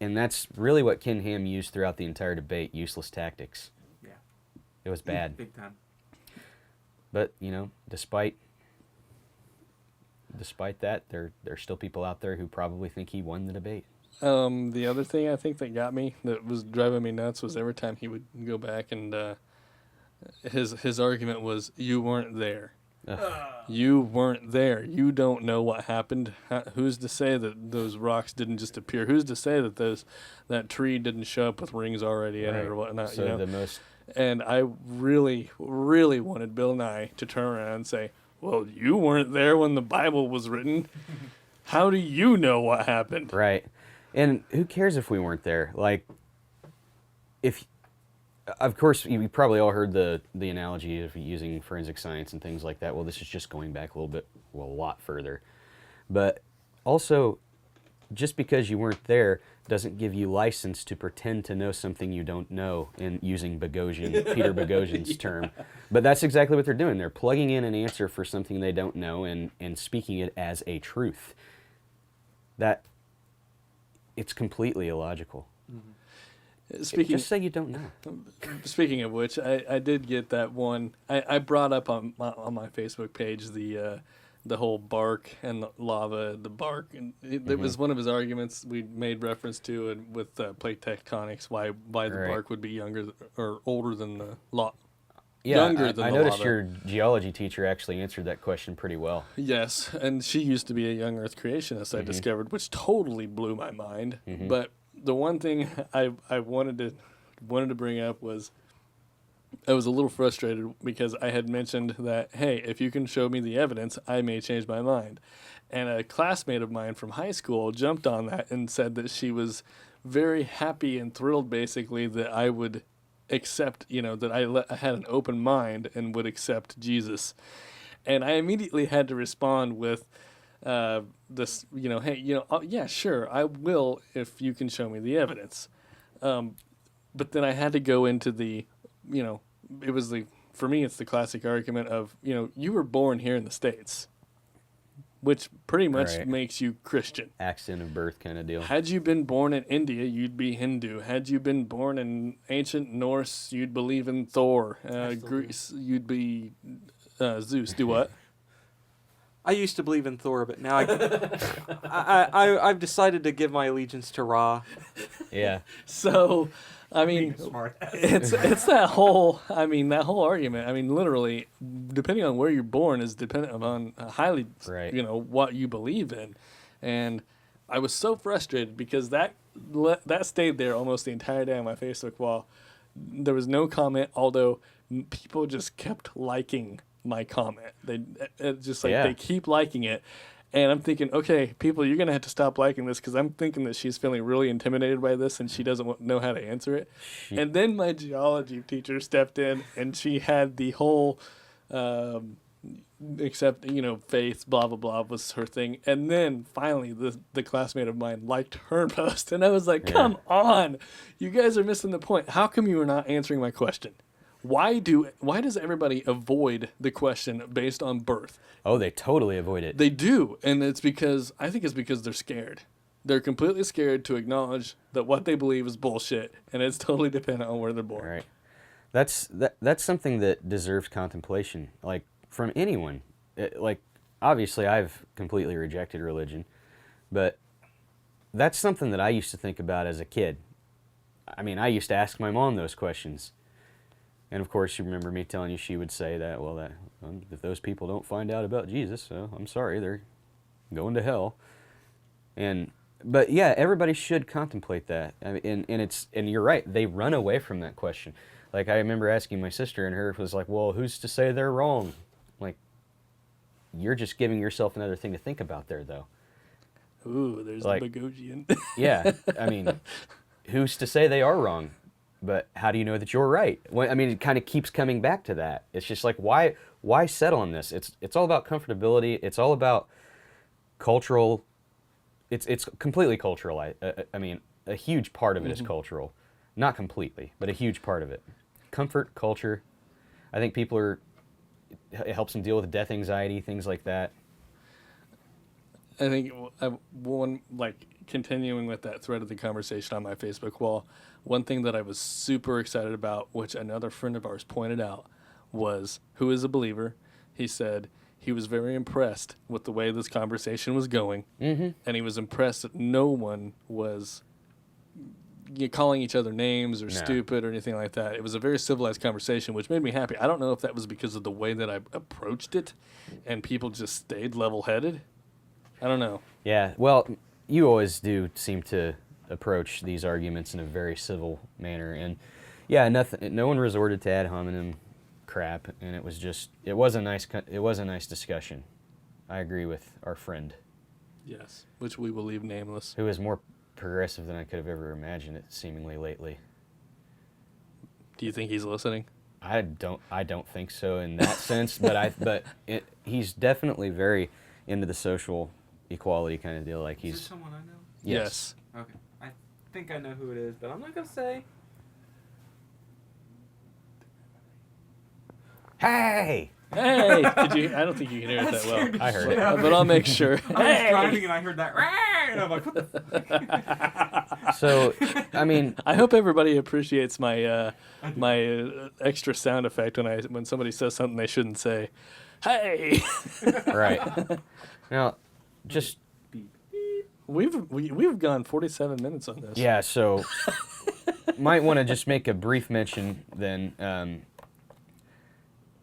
And that's really what Ken Ham used throughout the entire debate, useless tactics. Yeah. It was bad. Big time. But, you know, despite that, there's still people out there who probably think he won the debate. The other thing I think that got me, that was driving me nuts, was every time he would go back and his argument was, you weren't there. You weren't there. You don't know what happened. Who's to say that those rocks didn't just appear? Who's to say that that tree didn't show up with rings already in it or whatnot? So you know? the most... And I really, really wanted Bill Nye to turn around and say, well, you weren't there when the Bible was written. How do you know what happened? Right. And who cares if we weren't there? Like, of course, you probably all heard the analogy of using forensic science and things like that. Well, this is just going back a lot further. But also, just because you weren't there doesn't give you license to pretend to know something you don't know, in using Peter Boghossian's term. But that's exactly what they're doing. They're plugging in an answer for something they don't know and speaking it as a truth. It's completely illogical. Mm-hmm. Just say you don't know. Speaking of which, I did get that one. I brought up on my Facebook page the whole bark and the lava, the bark, and it was one of his arguments we made reference to it with plate tectonics. Why the bark would be younger or older than the lava. Yeah, I noticed your geology teacher actually answered that question pretty well. Yes, and she used to be a young Earth creationist, I discovered, which totally blew my mind. Mm-hmm. But the one thing I wanted to bring up was I was a little frustrated because I had mentioned that, hey, if you can show me the evidence, I may change my mind. And a classmate of mine from high school jumped on that and said that she was very happy and thrilled, basically, that I would accept, that I had an open mind and would accept Jesus. And I immediately had to respond with this, hey, yeah, sure, I will if you can show me the evidence. But then I had to go into the, for me, it's the classic argument of, you were born here in the States, which pretty much makes you Christian. Accident of birth kind of deal. Had you been born in India, you'd be Hindu. Had you been born in ancient Norse, you'd believe in Thor. Greece, you'd be Zeus. Do what? I used to believe in Thor, but now I've decided to give my allegiance to Ra. Yeah. So, I mean, Smart. it's that whole argument. I mean, literally, depending on where you're born is dependent upon highly, what you believe in. And I was so frustrated because that stayed there almost the entire day on my Facebook wall. There was no comment, although people just kept liking my comment. They keep liking it. And I'm thinking, okay, people, you're going to have to stop liking this because I'm thinking that she's feeling really intimidated by this and she doesn't know how to answer it. And then my geology teacher stepped in and she had the whole, faith, blah, blah, blah was her thing. And then finally the classmate of mine liked her post. And I was like, come on, you guys are missing the point. How come you are not answering my question? Why does everybody avoid the question based on birth? Oh, they totally avoid it. They do, and I think it's because they're scared. They're completely scared to acknowledge that what they believe is bullshit, and it's totally dependent on where they're born. Right. That's something that deserves contemplation, like from anyone. Obviously, I've completely rejected religion, but that's something that I used to think about as a kid. I mean, I used to ask my mom those questions. And of course, you remember me telling you she would say that, well, if those people don't find out about Jesus, so I'm sorry, they're going to hell. But yeah, everybody should contemplate that. I mean, and you're right, they run away from that question. Like, I remember asking my sister, and her was like, well, who's to say they're wrong? Like, you're just giving yourself another thing to think about there, though. Ooh, there's like, the Bogosian. Yeah, I mean, who's to say they are wrong? But how do you know that you're right? Well, I mean, it kind of keeps coming back to that. It's just like, why settle on this? It's all about comfortability. It's all about cultural. It's completely cultural. I mean, a huge part of it is cultural. Not completely, but a huge part of it. Comfort, culture. I think it helps them deal with death anxiety, things like that. I think continuing with that thread of the conversation on my Facebook wall, one thing that I was super excited about, which another friend of ours pointed out, was who is a believer. He said he was very impressed with the way this conversation was going, and he was impressed that no one was calling each other names or stupid or anything like that. It was a very civilized conversation, which made me happy. I don't know if that was because of the way that I approached it, and people just stayed level-headed. I don't know. Yeah, well, you always do seem to approach these arguments in a very civil manner, and yeah, no one resorted to ad hominem crap, and it was a nice discussion. I agree with our friend. Yes, which we will leave nameless. Who is more progressive than I could have ever imagined it seemingly lately. Do you think he's listening? I don't think so in that sense, but he's definitely very into the social equality kind of deal. Like Is this someone I know? Yes. Okay. I think I know who it is, but I'm not going to say. Hey! Hey! I don't think you can hear it that well. I heard it. But I'll make sure. I was driving and I heard that, and I'm like, what the fuck? So, I mean, I hope everybody appreciates my extra sound effect when somebody says something they shouldn't say. Hey! right. Now, just we've gone 47 minutes on this. yeah. So, might want to just make a brief mention then.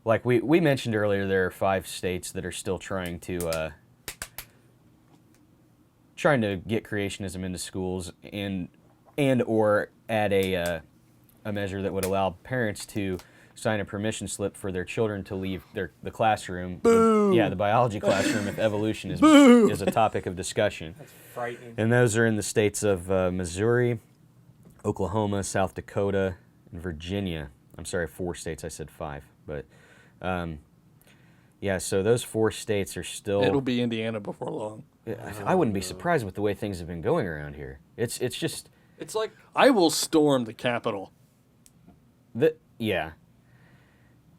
Like we mentioned earlier, there are 5 states that are still trying to get creationism into schools and or add a measure that would allow parents to sign a permission slip for their children to leave the classroom. Boo! The biology classroom if evolution is a topic of discussion. That's frightening. And those are in the states of Missouri, Oklahoma, South Dakota, and Virginia. I'm sorry, 4 states. I said 5, but so those 4 states are still. It'll be Indiana before long. I wouldn't be surprised with the way things have been going around here. It's just. It's like I will storm the Capitol. Yeah.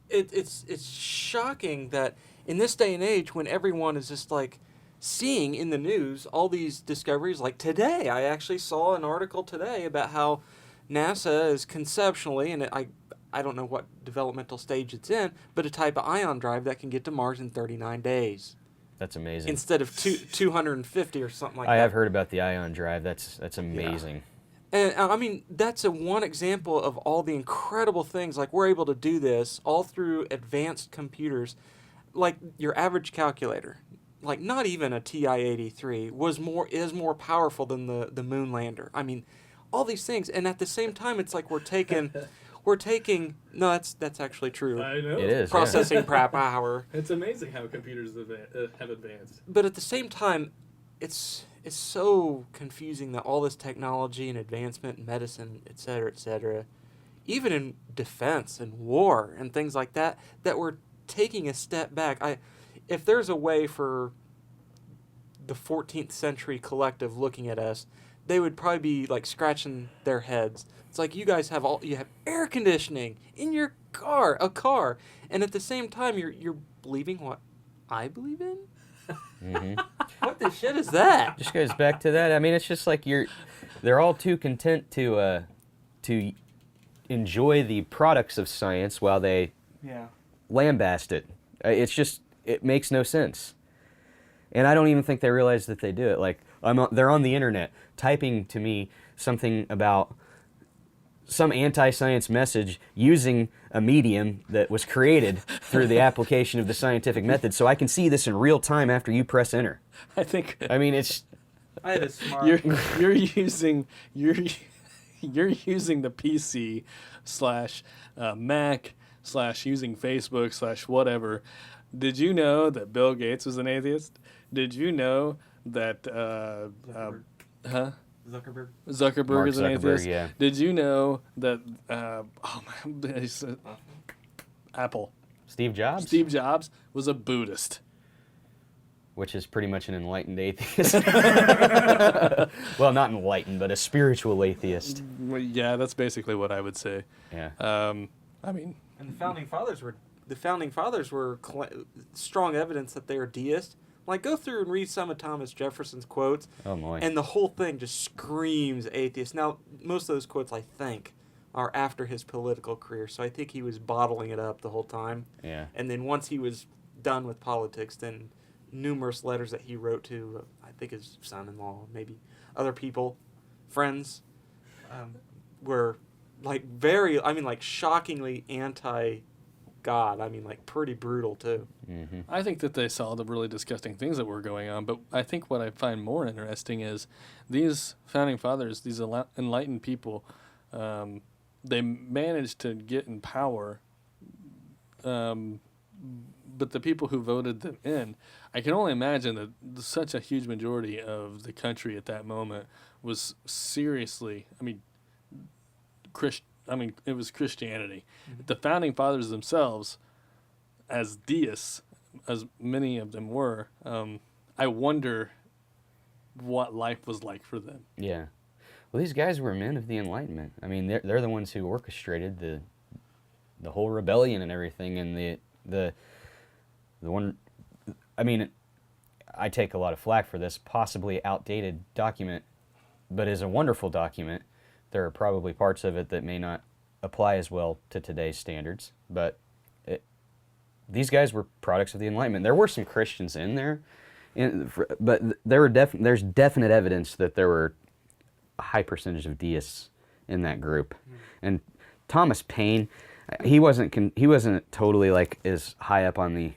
It's shocking that in this day and age, when everyone is just like seeing in the news all these discoveries, like today, I actually saw an article today about how NASA is conceptually, and I don't know what developmental stage it's in, but a type of ion drive that can get to Mars in 39 days. That's amazing. Instead of 250 or something like that. I have heard about the ion drive. That's amazing. Yeah. And I mean, that's one example of all the incredible things. Like, we're able to do this all through advanced computers. Like, your average calculator, like not even a TI-83, is more powerful than the moon lander. I mean, all these things. And at the same time, it's like we're taking no, that's actually true. I know. It is. Processing power. It's amazing how computers have advanced. But at the same time, it's so confusing that all this technology and advancement in medicine, et cetera, even in defense and war and things like that we're taking a step back. If there's a way for the 14th century collective looking at us, they would probably be like scratching their heads. It's like you guys have air conditioning in your car, and at the same time you're believing what I believe in. Mm-hmm. What the shit is that? Just goes back to that. I mean, it's just like they're all too content to enjoy the products of science while they lambast it. It makes no sense. And I don't even think they realize that they do it. Like, they're on the internet typing to me something about some anti-science message using a medium that was created through the application of the scientific method, so I can see this in real time after you press enter. I think I mean, it's I had a smart. you're using the PC / Mac / using Facebook / whatever. Did you know that Bill Gates was an atheist? Did you know that Zuckerberg. Zuckerberg Mark is an Zuckerberg, atheist? yeah. Did you know that Apple, Steve Jobs, Steve Jobs was a Buddhist? which is pretty much an enlightened atheist. Well, not enlightened, but a spiritual atheist. Well, yeah, that's basically what I would say. Yeah. I mean, And the founding fathers were strong evidence that they are deists. Like, go through and read some of Thomas Jefferson's quotes, Oh boy. and the whole thing just screams atheist. Now, most of those quotes, I think, are after his political career, so I think he was bottling it up the whole time. Yeah. And then once he was done with politics, then numerous letters that he wrote to, I think his son-in-law, maybe other people, friends, were like shockingly anti-God. I mean, like pretty brutal too. Mm-hmm. I think that they saw the really disgusting things that were going on, but I think what I find more interesting is these founding fathers, these enlightened people, they managed to get in power, but the people who voted them in, I can only imagine that such a huge majority of the country at that moment was seriously, it was Christianity. Mm-hmm. The founding fathers themselves, as deists, as many of them were, I wonder what life was like for them. Yeah. Well, these guys were men of the Enlightenment. I mean, they're the ones who orchestrated the whole rebellion and everything, and the one. I mean, I take a lot of flack for this possibly outdated document, but is a wonderful document. There are probably parts of it that may not apply as well to today's standards, but these guys were products of the Enlightenment. There were some Christians in there, but there's definite evidence that there were a high percentage of deists in that group. And Thomas Paine, he wasn't totally like as high up on the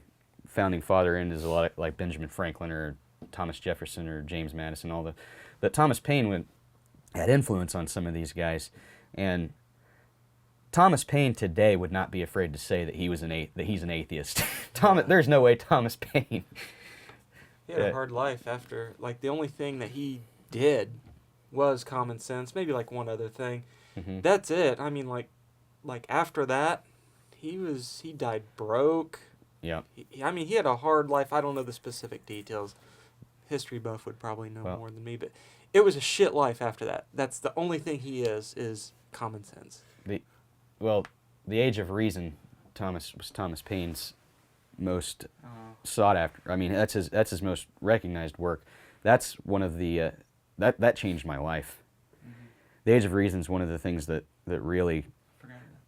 founding father end as a lot of, like Benjamin Franklin or Thomas Jefferson or James Madison, but Thomas Paine had influence on some of these guys, and Thomas Paine today would not be afraid to say that he's an atheist. There's no way Thomas Paine. He had a hard life after, like, the only thing that he did was common sense, maybe like one other thing. Mm-hmm. That's it. I mean, like after that, he died broke. Yeah. He had a hard life. I don't know the specific details. History buff would probably know more than me, but it was a shit life after that. That's the only thing he is common sense. The Age of Reason, was Thomas Paine's most sought after. I mean, that's his most recognized work. That's one of the that changed my life. Mm-hmm. The Age of Reason is one of the things that really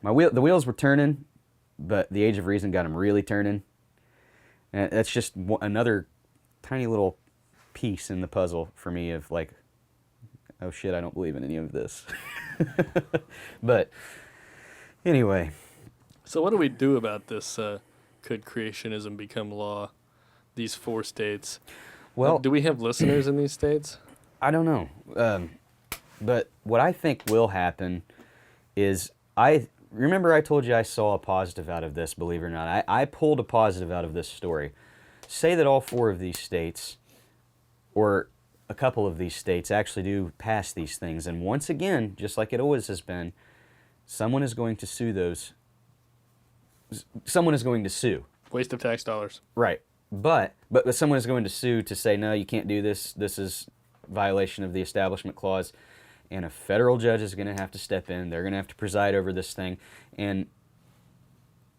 the wheels were turning, but the Age of Reason got them really turning. And that's just another tiny little piece in the puzzle for me of like, oh shit, I don't believe in any of this. But anyway. So what do we do about this? Could creationism become law? These 4 states. Well, do we have listeners in these states? I don't know. But what I think will happen is I told you I saw a positive out of this, believe it or not. I pulled a positive out of this story. Say that all 4 of these states, or a couple of these states, actually do pass these things. And once again, just like it always has been, someone is going to sue someone is going to sue. Waste of tax dollars. Right. But someone is going to sue to say, no, you can't do this. This is violation of the Establishment Clause. And a federal judge is going to have to step in. They're going to have to preside over this thing. And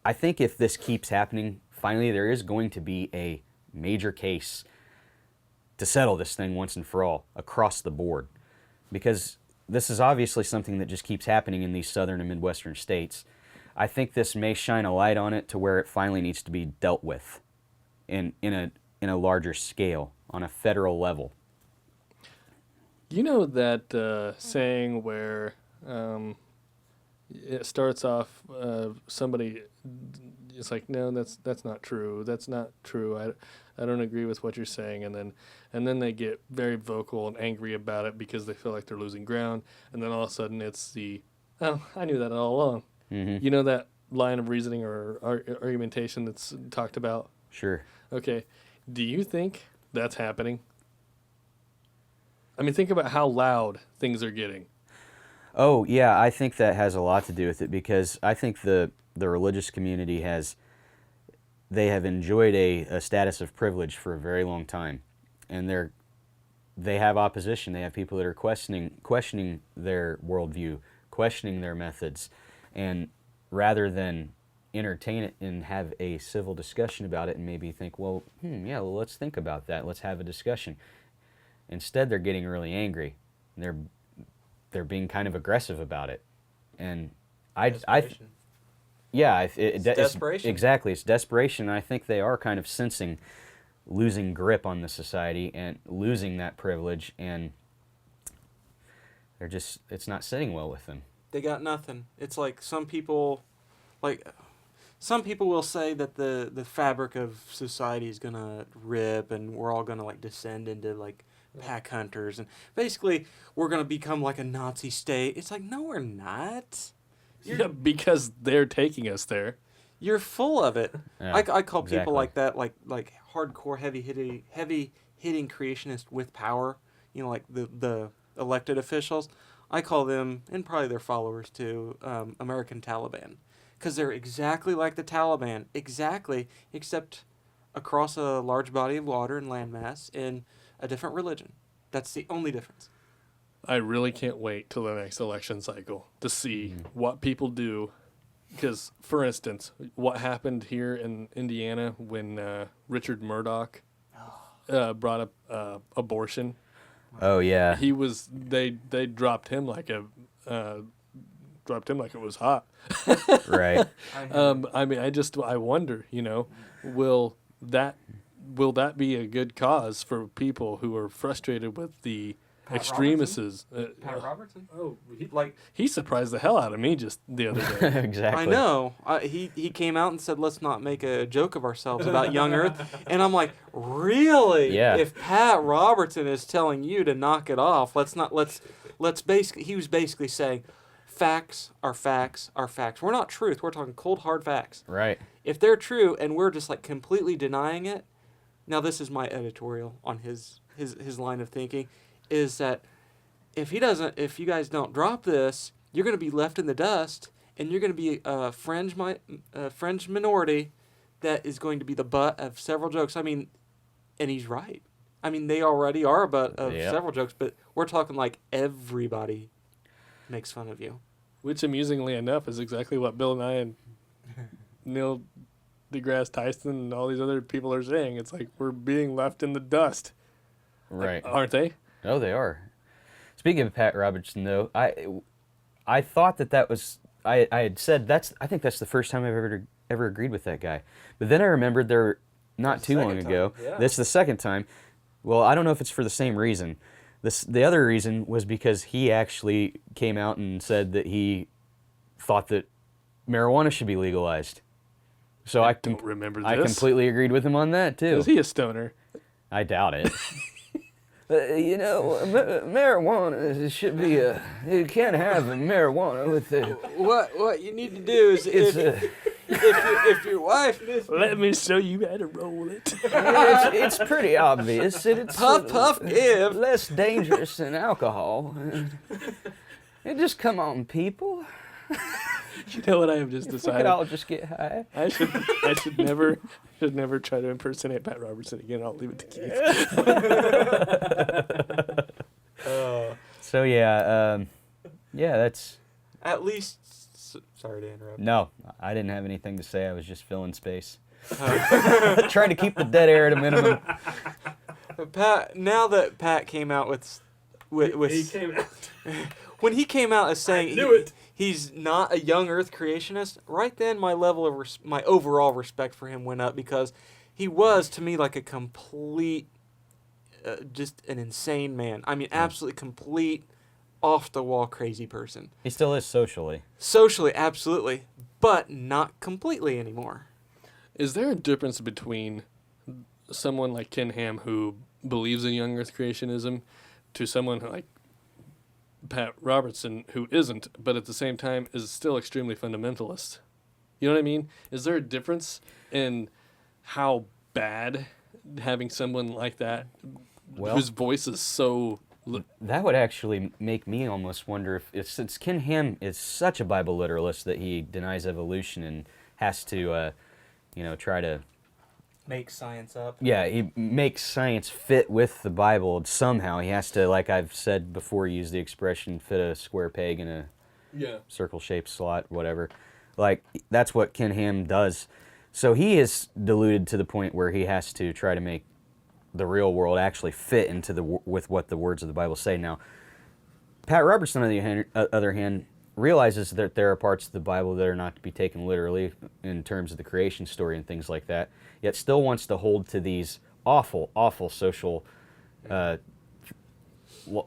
I think if this keeps happening, finally there is going to be a major case to settle this thing once and for all across the board. Because this is obviously something that just keeps happening in these southern and midwestern states. I think this may shine a light on it to where it finally needs to be dealt with in a larger scale on a federal level. You know that saying where it starts off somebody. It's like, no, that's not true. That's not true. I don't agree with what you're saying, and then they get very vocal and angry about it because they feel like they're losing ground, and then all of a sudden it's oh, I knew that all along. Mm-hmm. You know that line of reasoning or argumentation that's talked about? Sure. Okay. Do you think that's happening? I mean, think about how loud things are getting. Oh, yeah, I think that has a lot to do with it because I think the religious community they have enjoyed a status of privilege for a very long time. And they have opposition. They have people that are questioning their worldview, questioning their methods. And rather than entertain it and have a civil discussion about it and maybe think, well, let's think about that. Let's have a discussion. Instead, they're getting really angry. They're being kind of aggressive about it. And Desperation. it's desperation. Exactly, it's desperation. And I think they are kind of sensing losing grip on the society and losing that privilege, and it's not sitting well with them. They got nothing. It's like some people will say that the fabric of society is gonna rip and we're all gonna like descend into like pack hunters and basically we're gonna become like a Nazi state. It's like, no, we're not. Yeah, because they're taking us there. You're full of it. Yeah, I call exactly. people like that like hardcore heavy hitting creationists with power. You know, like the elected officials. I call them, and probably their followers too, American Taliban, because they're exactly like the Taliban, exactly, except across a large body of water and landmass in a different religion. That's the only difference. I really can't wait till the next election cycle to see what people do. Because, for instance, what happened here in Indiana when Richard Murdoch brought up abortion. Oh yeah. They dropped him like it was hot. Right. I mean, I wonder, will that be a good cause for people who are frustrated with the Pat extremists? Pat Robertson? Oh, he surprised the hell out of me just the other day. Exactly. I know. He came out and said, let's not make a joke of ourselves about young Earth. And I'm like, really? Yeah. If Pat Robertson is telling you to knock it off, he was basically saying, facts are facts are facts. We're not truth. We're talking cold, hard facts. Right. If they're true and we're just like completely denying it, now this is my editorial on his line of thinking, is that if you guys don't drop this, you're going to be left in the dust, and you're going to be a fringe minority that is going to be the butt of several jokes. I mean, and he's right. I mean, they already are a butt of several jokes, but we're talking like everybody makes fun of you. Which, amusingly enough, is exactly what Bill Nye and Neil deGrasse Tyson and all these other people are saying. It's like we're being left in the dust. Right. Aren't they? Oh, they are. Speaking of Pat Robertson, though, I thought that was I had said I think that's the first time I've ever agreed with that guy. But then I remembered not too long ago. Yeah. This is the second time. Well, I don't know if it's for the same reason. The other reason was because he actually came out and said that he thought that marijuana should be legalized. So I don't remember this. I completely agreed with him on that too. Is he a stoner? I doubt it. Marijuana should be you can't have marijuana with the. What you need to do is if your wife Let me show you how to roll it. It's pretty obvious that it's puff give less dangerous than alcohol. Just come on, people. You know what I have just We could decided? all just get high. I should never try to impersonate Pat Robertson again. I'll leave it to Keith. So yeah, that's. at least. Sorry to interrupt. No, I didn't have anything to say. I was just filling space. Trying to keep the dead air at a minimum. Pat. Now that Pat came out with He came out. when he came out as saying he's not a young Earth creationist, right then my level of my overall respect for him went up, because he was to me like a complete, just an insane man. I mean, absolutely complete off-the-wall crazy person. He still is socially. Socially, absolutely, but not completely anymore. Is there a difference between someone like Ken Ham who believes in young Earth creationism to someone like Pat Robertson who isn't, but at the same time is still extremely fundamentalist? You know what I mean? Is there a difference in how bad having someone like that, Well, whose voice is so... that would actually make me almost wonder if since Ken Ham is such a Bible literalist that he denies evolution and has to, try to... Make science up. Yeah, he makes science fit with the Bible somehow. He has to, like I've said before, use the expression, fit a square peg in a circle-shaped slot, whatever. Like, that's what Ken Ham does. So he is deluded to the point where he has to try to make the real world actually fit into with what the words of the Bible say. Now, Pat Robertson, on the other hand, realizes that there are parts of the Bible that are not to be taken literally in terms of the creation story and things like that, yet still wants to hold to these awful, awful social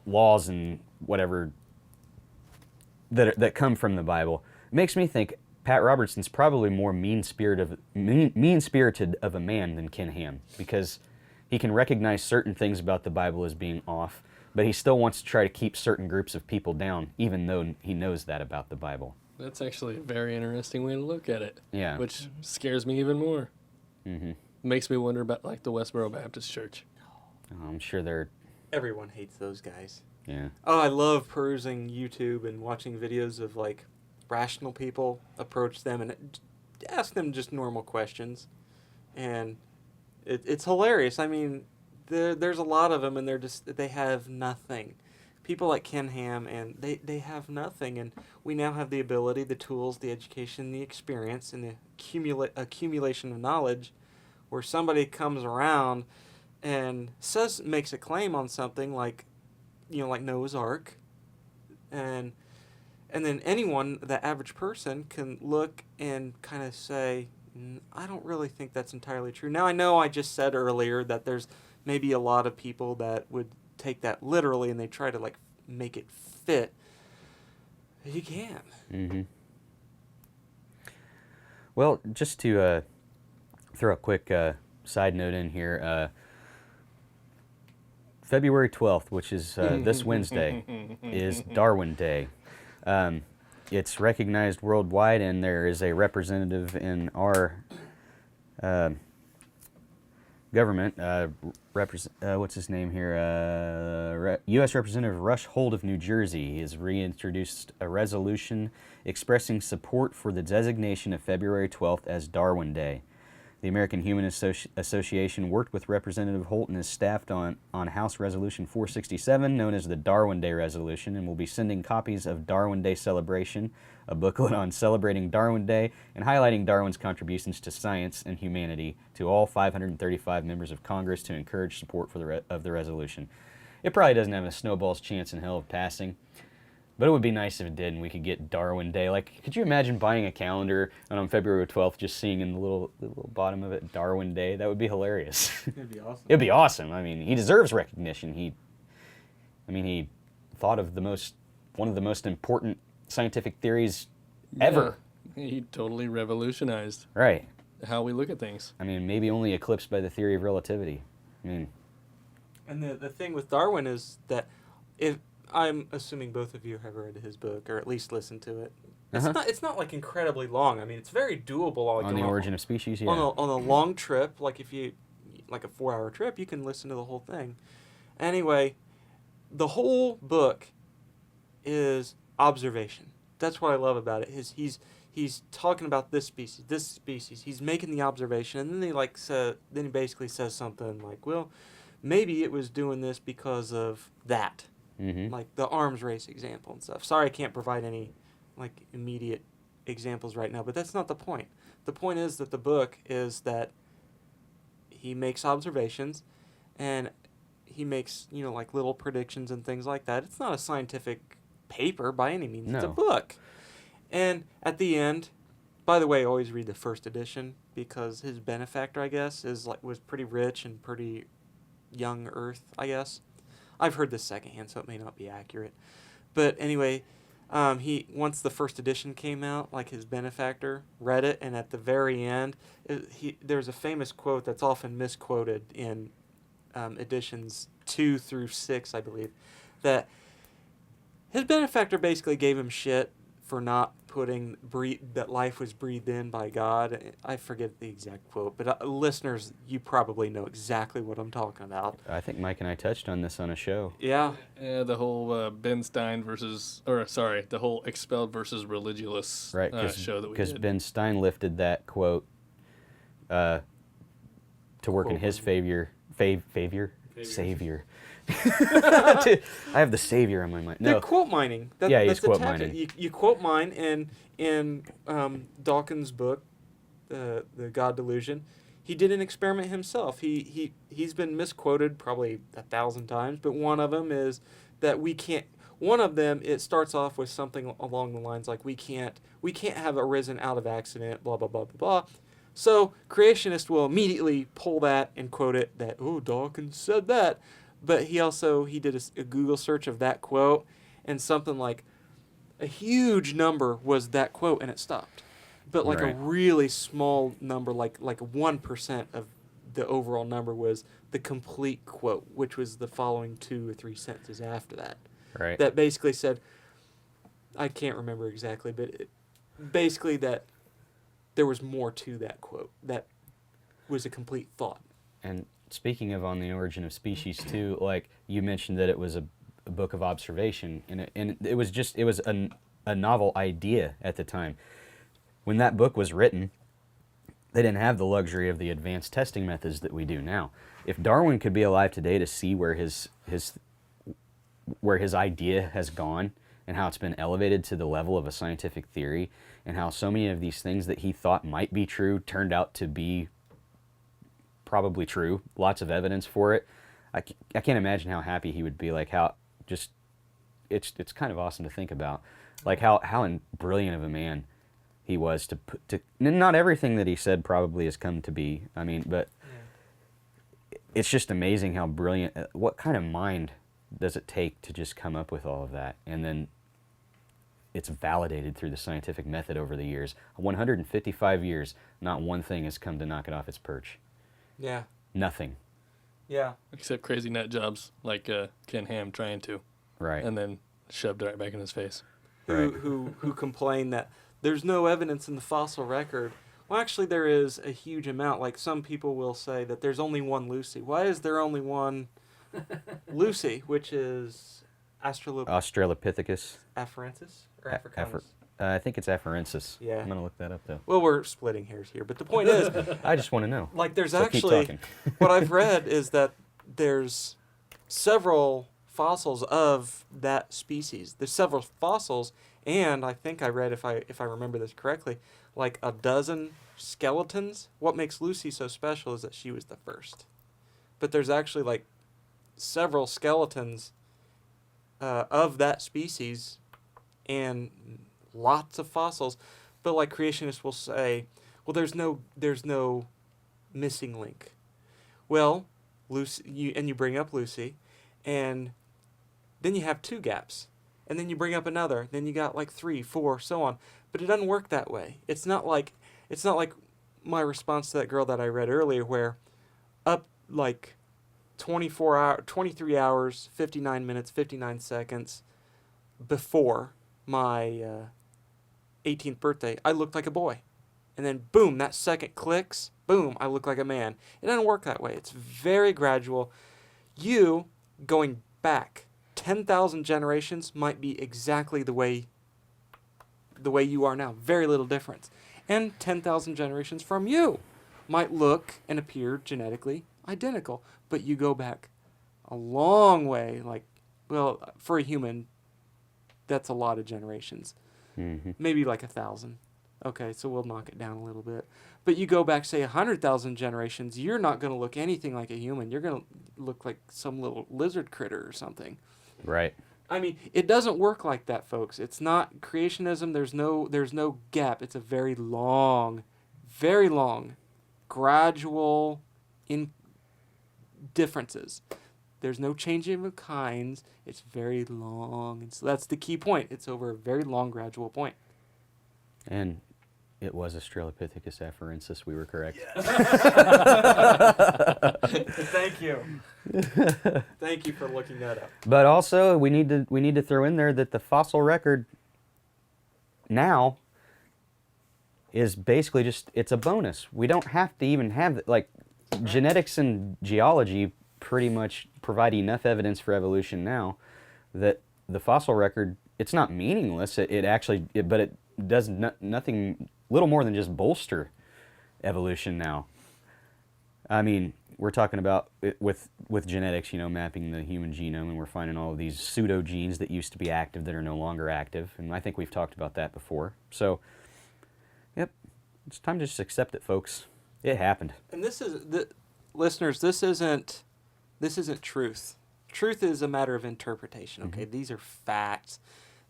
laws and whatever that come from the Bible. It makes me think Pat Robertson's probably more mean-spirited of a man than Ken Ham, because he can recognize certain things about the Bible as being off, but he still wants to try to keep certain groups of people down, even though he knows that about the Bible. That's actually a very interesting way to look at it. Yeah. Which scares me even more. Mm-hmm. Makes me wonder about, like, the Westboro Baptist Church. Oh, I'm sure they're... Everyone hates those guys. Yeah. Oh, I love perusing YouTube and watching videos of, like, rational people approach them and ask them just normal questions. And it's hilarious. I mean, there's a lot of them, and they have nothing. People like Ken Ham, and they have nothing. And we now have the ability, the tools, the education, the experience, and the accumulation of knowledge where somebody comes around and makes a claim on something like, like Noah's Ark, and then anyone, the average person, can look and kind of say, I don't really think that's entirely true. Now, I know I just said earlier that there's maybe a lot of people that would take that literally and they try to, like, make it fit. You can't. Mm-hmm. Well, just to throw a quick side note in here, February 12th, which is this Wednesday, is Darwin Day. It's recognized worldwide, and there is a representative in our government, what's his name here? U.S. Representative Rush Holt of New Jersey has reintroduced a resolution expressing support for the designation of February 12th as Darwin Day. The American Humanist Association worked with Representative Holt and his staff on House Resolution 467, known as the Darwin Day Resolution, and will be sending copies of Darwin Day Celebration, a booklet on celebrating Darwin Day and highlighting Darwin's contributions to science and humanity, to all 535 members of Congress to encourage support for of the resolution. It probably doesn't have a snowball's chance in hell of passing, but it would be nice if it did and we could get Darwin Day. Like, could you imagine buying a calendar and on February 12th just seeing in the little bottom of it, Darwin Day? That would be hilarious. It'd be awesome. It'd be awesome. I mean, he deserves recognition. He thought of one of the most important scientific theories ever. Yeah, he totally revolutionized Right. how we look at things. I mean, maybe only eclipsed by the theory of relativity. I mean... And the thing with Darwin is that if... I'm assuming both of you have read his book, or at least listened to it. It's not like incredibly long. I mean, it's very doable. Like on the origin of species, yeah. On a long trip, like if you, like a 4-hour trip, you can listen to the whole thing. Anyway, the whole book is observation. That's what I love about it. He's talking about this species. He's making the observation, and then he basically says something like, well, maybe it was doing this because of that. Mm-hmm. Like the arms race example and stuff. Sorry I can't provide any like immediate examples right now, but that's not the point. The point is that the book is that he makes observations and he makes, like little predictions and things like that. It's not a scientific paper by any means. No. It's a book. And at the end, by the way, always read the first edition because his benefactor, I guess, was pretty rich and pretty young Earth, I guess. I've heard this secondhand, so it may not be accurate. But anyway, he once the first edition came out, like his benefactor read it, and at the very end, there's a famous quote that's often misquoted in editions 2 through 6, I believe, that his benefactor basically gave him shit for not putting that life was breathed in by God. I forget the exact quote, but listeners, you probably know exactly what I'm talking about. I think Mike and I touched on this on a show. Yeah. Yeah, the whole the whole expelled versus religious Right, show that we because did. Ben Stein lifted that quote to work in his savior. I have the savior on my mind. They're No, quote mining. Yeah, he's that's the quote tactic. mining. You quote mine, and in Dawkins' book, the God Delusion, he did an experiment himself. He's been misquoted probably 1,000 times, but one of them is that we can't. One of them, it starts off with something along the lines like we can't have arisen out of accident, blah blah blah blah blah. So creationists will immediately pull that and quote it that, oh, Dawkins said that. But he did a Google search of that quote, and something like a huge number was that quote, and it stopped. But like Right. a really small number, like 1% of the overall number was the complete quote, which was the following 2 or 3 sentences after that. right. That basically said, I can't remember exactly, but basically that there was more to that quote. That was a complete thought. And speaking of On the Origin of Species too, like you mentioned that it was a book of observation, and it was a novel idea at the time. When that book was written, they didn't have the luxury of the advanced testing methods that we do now. If Darwin could be alive today to see where his idea has gone and how it's been elevated to the level of a scientific theory, and how so many of these things that he thought might be true turned out to be probably true, lots of evidence for it, I can't imagine how happy he would be. Like how just it's kind of awesome to think about, like how brilliant of a man he was to not everything that he said probably has come to be. I mean, but it's just amazing how brilliant. What kind of mind does it take to just come up with all of that, and then it's validated through the scientific method over the years. 155 years, not one thing has come to knock it off its perch. Yeah. Nothing. Yeah. Except crazy nut jobs like Ken Ham trying to. Right. And then shoved it right back in his face. Right. Who complain that there's no evidence in the fossil record. Well, actually, there is a huge amount. Like some people will say that there's only one Lucy. Why is there only one Lucy, which is Australopithecus. Afarensis or Africanus? I think it's Afarensis. Yeah. I'm gonna look that up though. Well, we're splitting hairs here, but the point is, I just want to know. like, there's So keep actually talking. what I've read is that there's several fossils of that species. There's several fossils, and I think I read, if I remember this correctly, like a dozen skeletons. What makes Lucy so special is that she was the first. But there's actually like several skeletons of that species and lots of fossils. But like creationists will say, well, there's no missing link. Well, Lucy, you bring up Lucy, and then you have 2 gaps, and then you bring up another, then you got like 3, 4, so on. But it doesn't work that way. It's not like my response to that girl that I read earlier, where up like 23 hours, 59 minutes, 59 seconds before my 18th birthday, I looked like a boy. And then boom, that second clicks, boom, I look like a man. It doesn't work that way. It's very gradual. You going back 10,000 generations might be exactly the way you are now. Very little difference. And 10,000 generations from you might look and appear genetically identical. But you go back a long way, like, well, for a human, that's a lot of generations. Mm-hmm. Maybe like 1,000. Okay, so we'll knock it down a little bit. But you go back, say, 100,000 generations, you're not going to look anything like a human. You're going to look like some little lizard critter or something. Right. I mean, it doesn't work like that, folks. It's not creationism. There's no gap. It's a very long, gradual differences. There's no changing of kinds. It's very long. And so that's the key point. It's over a very long, gradual point. And it was Australopithecus afarensis. We were correct. Thank you. Thank you for looking that up. But also, we need to throw in there that the fossil record now is basically it's a bonus. We don't have to even have, like, genetics and geology pretty much provide enough evidence for evolution now that the fossil record, it's not meaningless. It actually does nothing, little more than just bolster evolution now. I mean, we're talking about with genetics, mapping the human genome, and we're finding all of these pseudo genes that used to be active that are no longer active, and I think we've talked about that before. So, yep, it's time to just accept it, folks. It happened. And listeners, this isn't truth. Truth is a matter of interpretation. Okay, These are facts.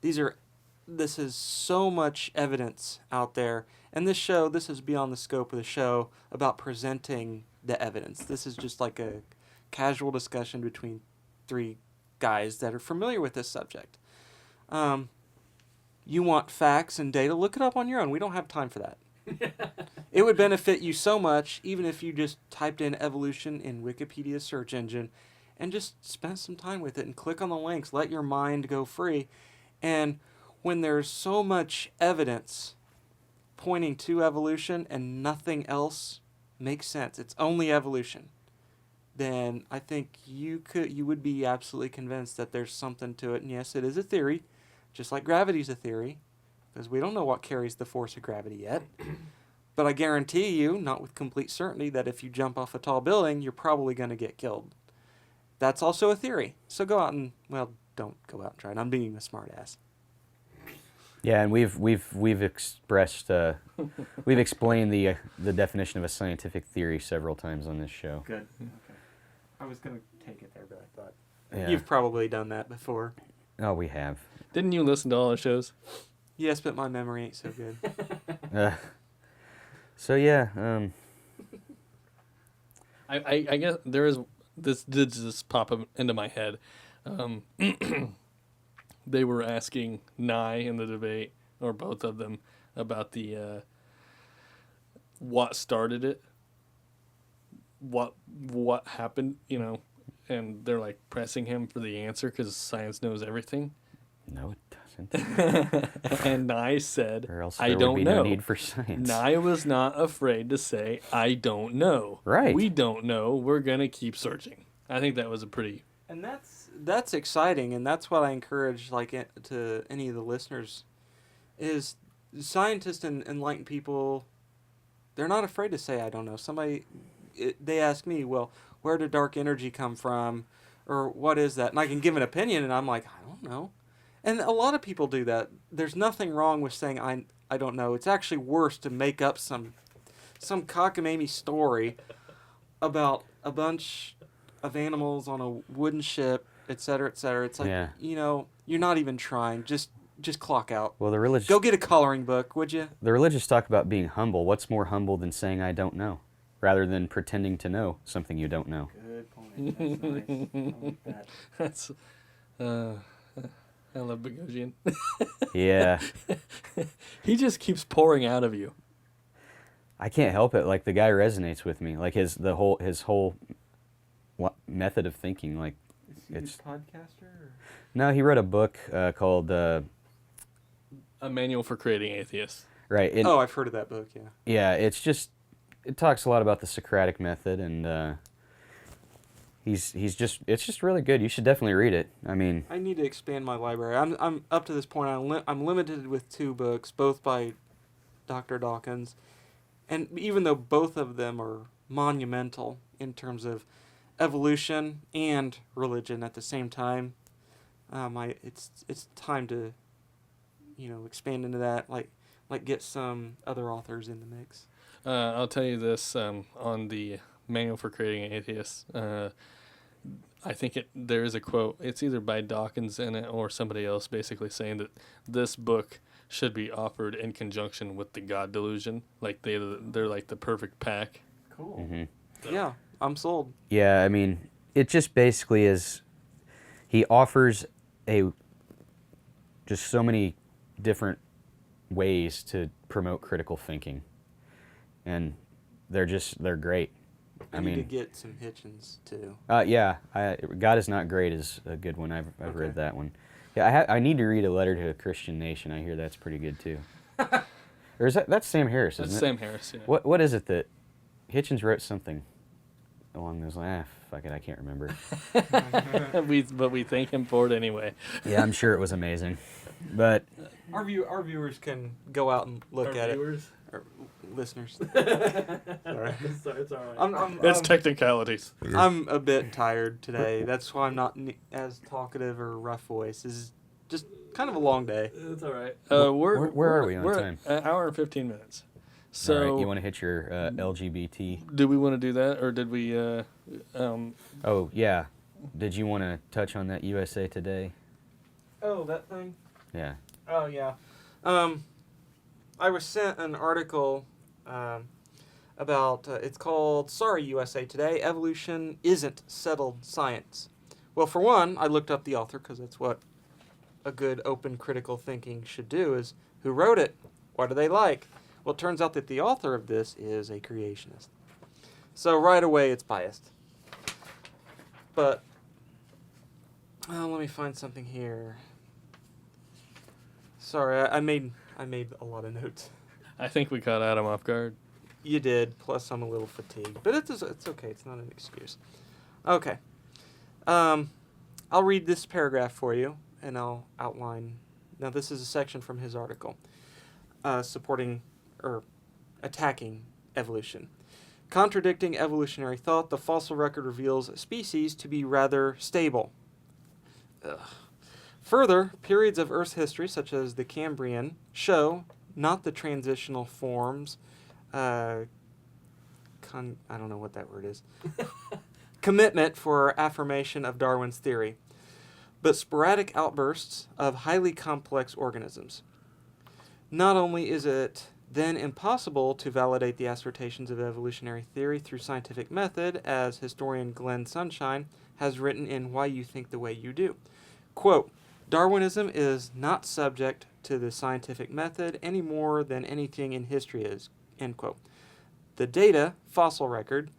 This is so much evidence out there, and this is beyond the scope of the show about presenting the evidence. This is just like a casual discussion between three guys that are familiar with this subject. You want facts and data? Look it up on your own. We don't have time for that. It would benefit you so much, even if you just typed in evolution in Wikipedia's search engine and just spent some time with it and click on the links. Let your mind go free. And when there's so much evidence pointing to evolution and nothing else makes sense, it's only evolution, then I think you would be absolutely convinced that there's something to it. And yes, it is a theory, just like gravity's a theory, because we don't know what carries the force of gravity yet. But I guarantee you, not with complete certainty, that if you jump off a tall building, you're probably going to get killed. That's also a theory. So go out and, don't go out and try it. I'm being a smart ass. Yeah, and we've expressed we've explained the definition of a scientific theory several times on this show. Good. Okay. I was going to take it there, but I thought... Yeah. You've probably done that before. Oh, we have. Didn't you listen to all our shows? Yes, but my memory ain't so good. So yeah, I guess there is this did just pop up into my head. They were asking Nye in the debate, or both of them, about the what started it, what happened, and they're like pressing him for the answer because science knows everything. no, it doesn't. And Nye said, Or else I there don't would be know. no need for science. Nye was not afraid to say, I don't know. Right. We don't know. We're going to keep searching. I think that was a pretty... And that's exciting, and that's what I encourage to any of the listeners, is scientists and enlightened people, they're not afraid to say, I don't know. They ask me, well, where did dark energy come from? Or what is that? And I can give an opinion, and I'm like, I don't know. And a lot of people do that. There's nothing wrong with saying, I don't know. It's actually worse to make up some cockamamie story about a bunch of animals on a wooden ship, et cetera, et cetera. It's like, you're not even trying. Just clock out. Well, the religious Go get a coloring book, would you? The religious talk about being humble. What's more humble than saying I don't know, rather than pretending to know something you don't know? Good point. That's nice. I like that. That's... I love Bogosian. Yeah. He just keeps pouring out of you. I can't help it. Like, the guy resonates with me. Like, his whole method of thinking. Like, Is he a podcaster? Or? No, he wrote a book called A Manual for Creating Atheists. Right. I've heard of that book. Yeah. Yeah. It talks a lot about the Socratic method, and it's just really good. You should definitely read it. I mean, I need to expand my library. I'm up to this point. I'm limited with 2 books, both by Dr. Dawkins, and even though both of them are monumental in terms of evolution and religion at the same time, it's time to expand into that. Like get some other authors in the mix. I'll tell you this on the Manual for Creating Atheists. I think there is a quote. It's either by Dawkins in it or somebody else, basically saying that this book should be offered in conjunction with the God Delusion. Like they're like the perfect pack. Cool. mm-hmm. Yeah, I'm sold. Yeah. I mean, it just basically is, he offers just so many different ways to promote critical thinking, and they're great. I need to get some Hitchens too. Yeah, God is Not Great is a good one. I've read that one. Yeah, I need to read A Letter to a Christian Nation. I hear that's pretty good too. Or is that's Sam Harris? Isn't That's it? Sam Harris. Yeah. What is it that Hitchens wrote something along those lines? Fuck it, I can't remember. But we thank him for it anyway. Yeah, I'm sure it was amazing. But Our viewers can go out and look at viewers? it. Or listeners. Sorry. It's all right. It's technicalities. I'm a bit tired today. That's why I'm not as talkative or rough voice. This is just kind of a long day. It's all right. Where are we on we're time? An hour and 15 minutes. So all right, you want to hit your LGBT? do we want to do that, or did we? Oh yeah. Did you want to touch on that USA Today? Oh, that thing? Yeah. Oh, yeah. I was sent an article about, it's called, Sorry, USA Today, Evolution Isn't Settled Science. Well, for one, I looked up the author, because that's what a good open critical thinking should do, is who wrote it? What do they like? Well, it turns out that the author of this is a creationist. So right away, it's biased. But, let me find something here. Sorry, I made a lot of notes. I think we caught Adam off guard. You did, plus I'm a little fatigued. But it's okay, it's not an excuse. Okay. I'll read this paragraph for you, and I'll outline. Now, this is a section from his article supporting or attacking evolution. Contradicting evolutionary thought, the fossil record reveals species to be rather stable. Ugh. Further, periods of Earth's history, such as the Cambrian, show not the transitional forms, I don't know what that word is, commitment for affirmation of Darwin's theory, but sporadic outbursts of highly complex organisms. Not only is it then impossible to validate the assertions of evolutionary theory through scientific method, as historian Glenn Sunshine has written in Why You Think the Way You Do. Quote, Darwinism is not subject to the scientific method any more than anything in history is, end quote. The data, fossil record,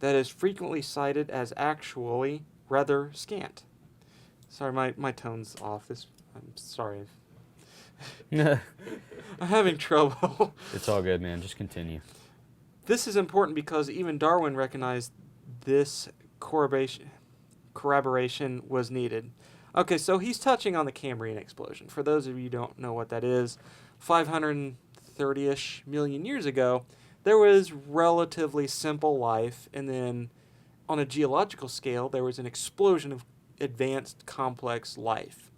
that is frequently cited as actually rather scant. Sorry, my tone's off. I'm sorry. I'm having trouble. It's all good, man. Just continue. This is important because even Darwin recognized this corroboration was needed. Okay, so he's touching on the Cambrian explosion. For those of you who don't know what that is, 530-ish million years ago, there was relatively simple life, and then on a geological scale, there was an explosion of advanced, complex life.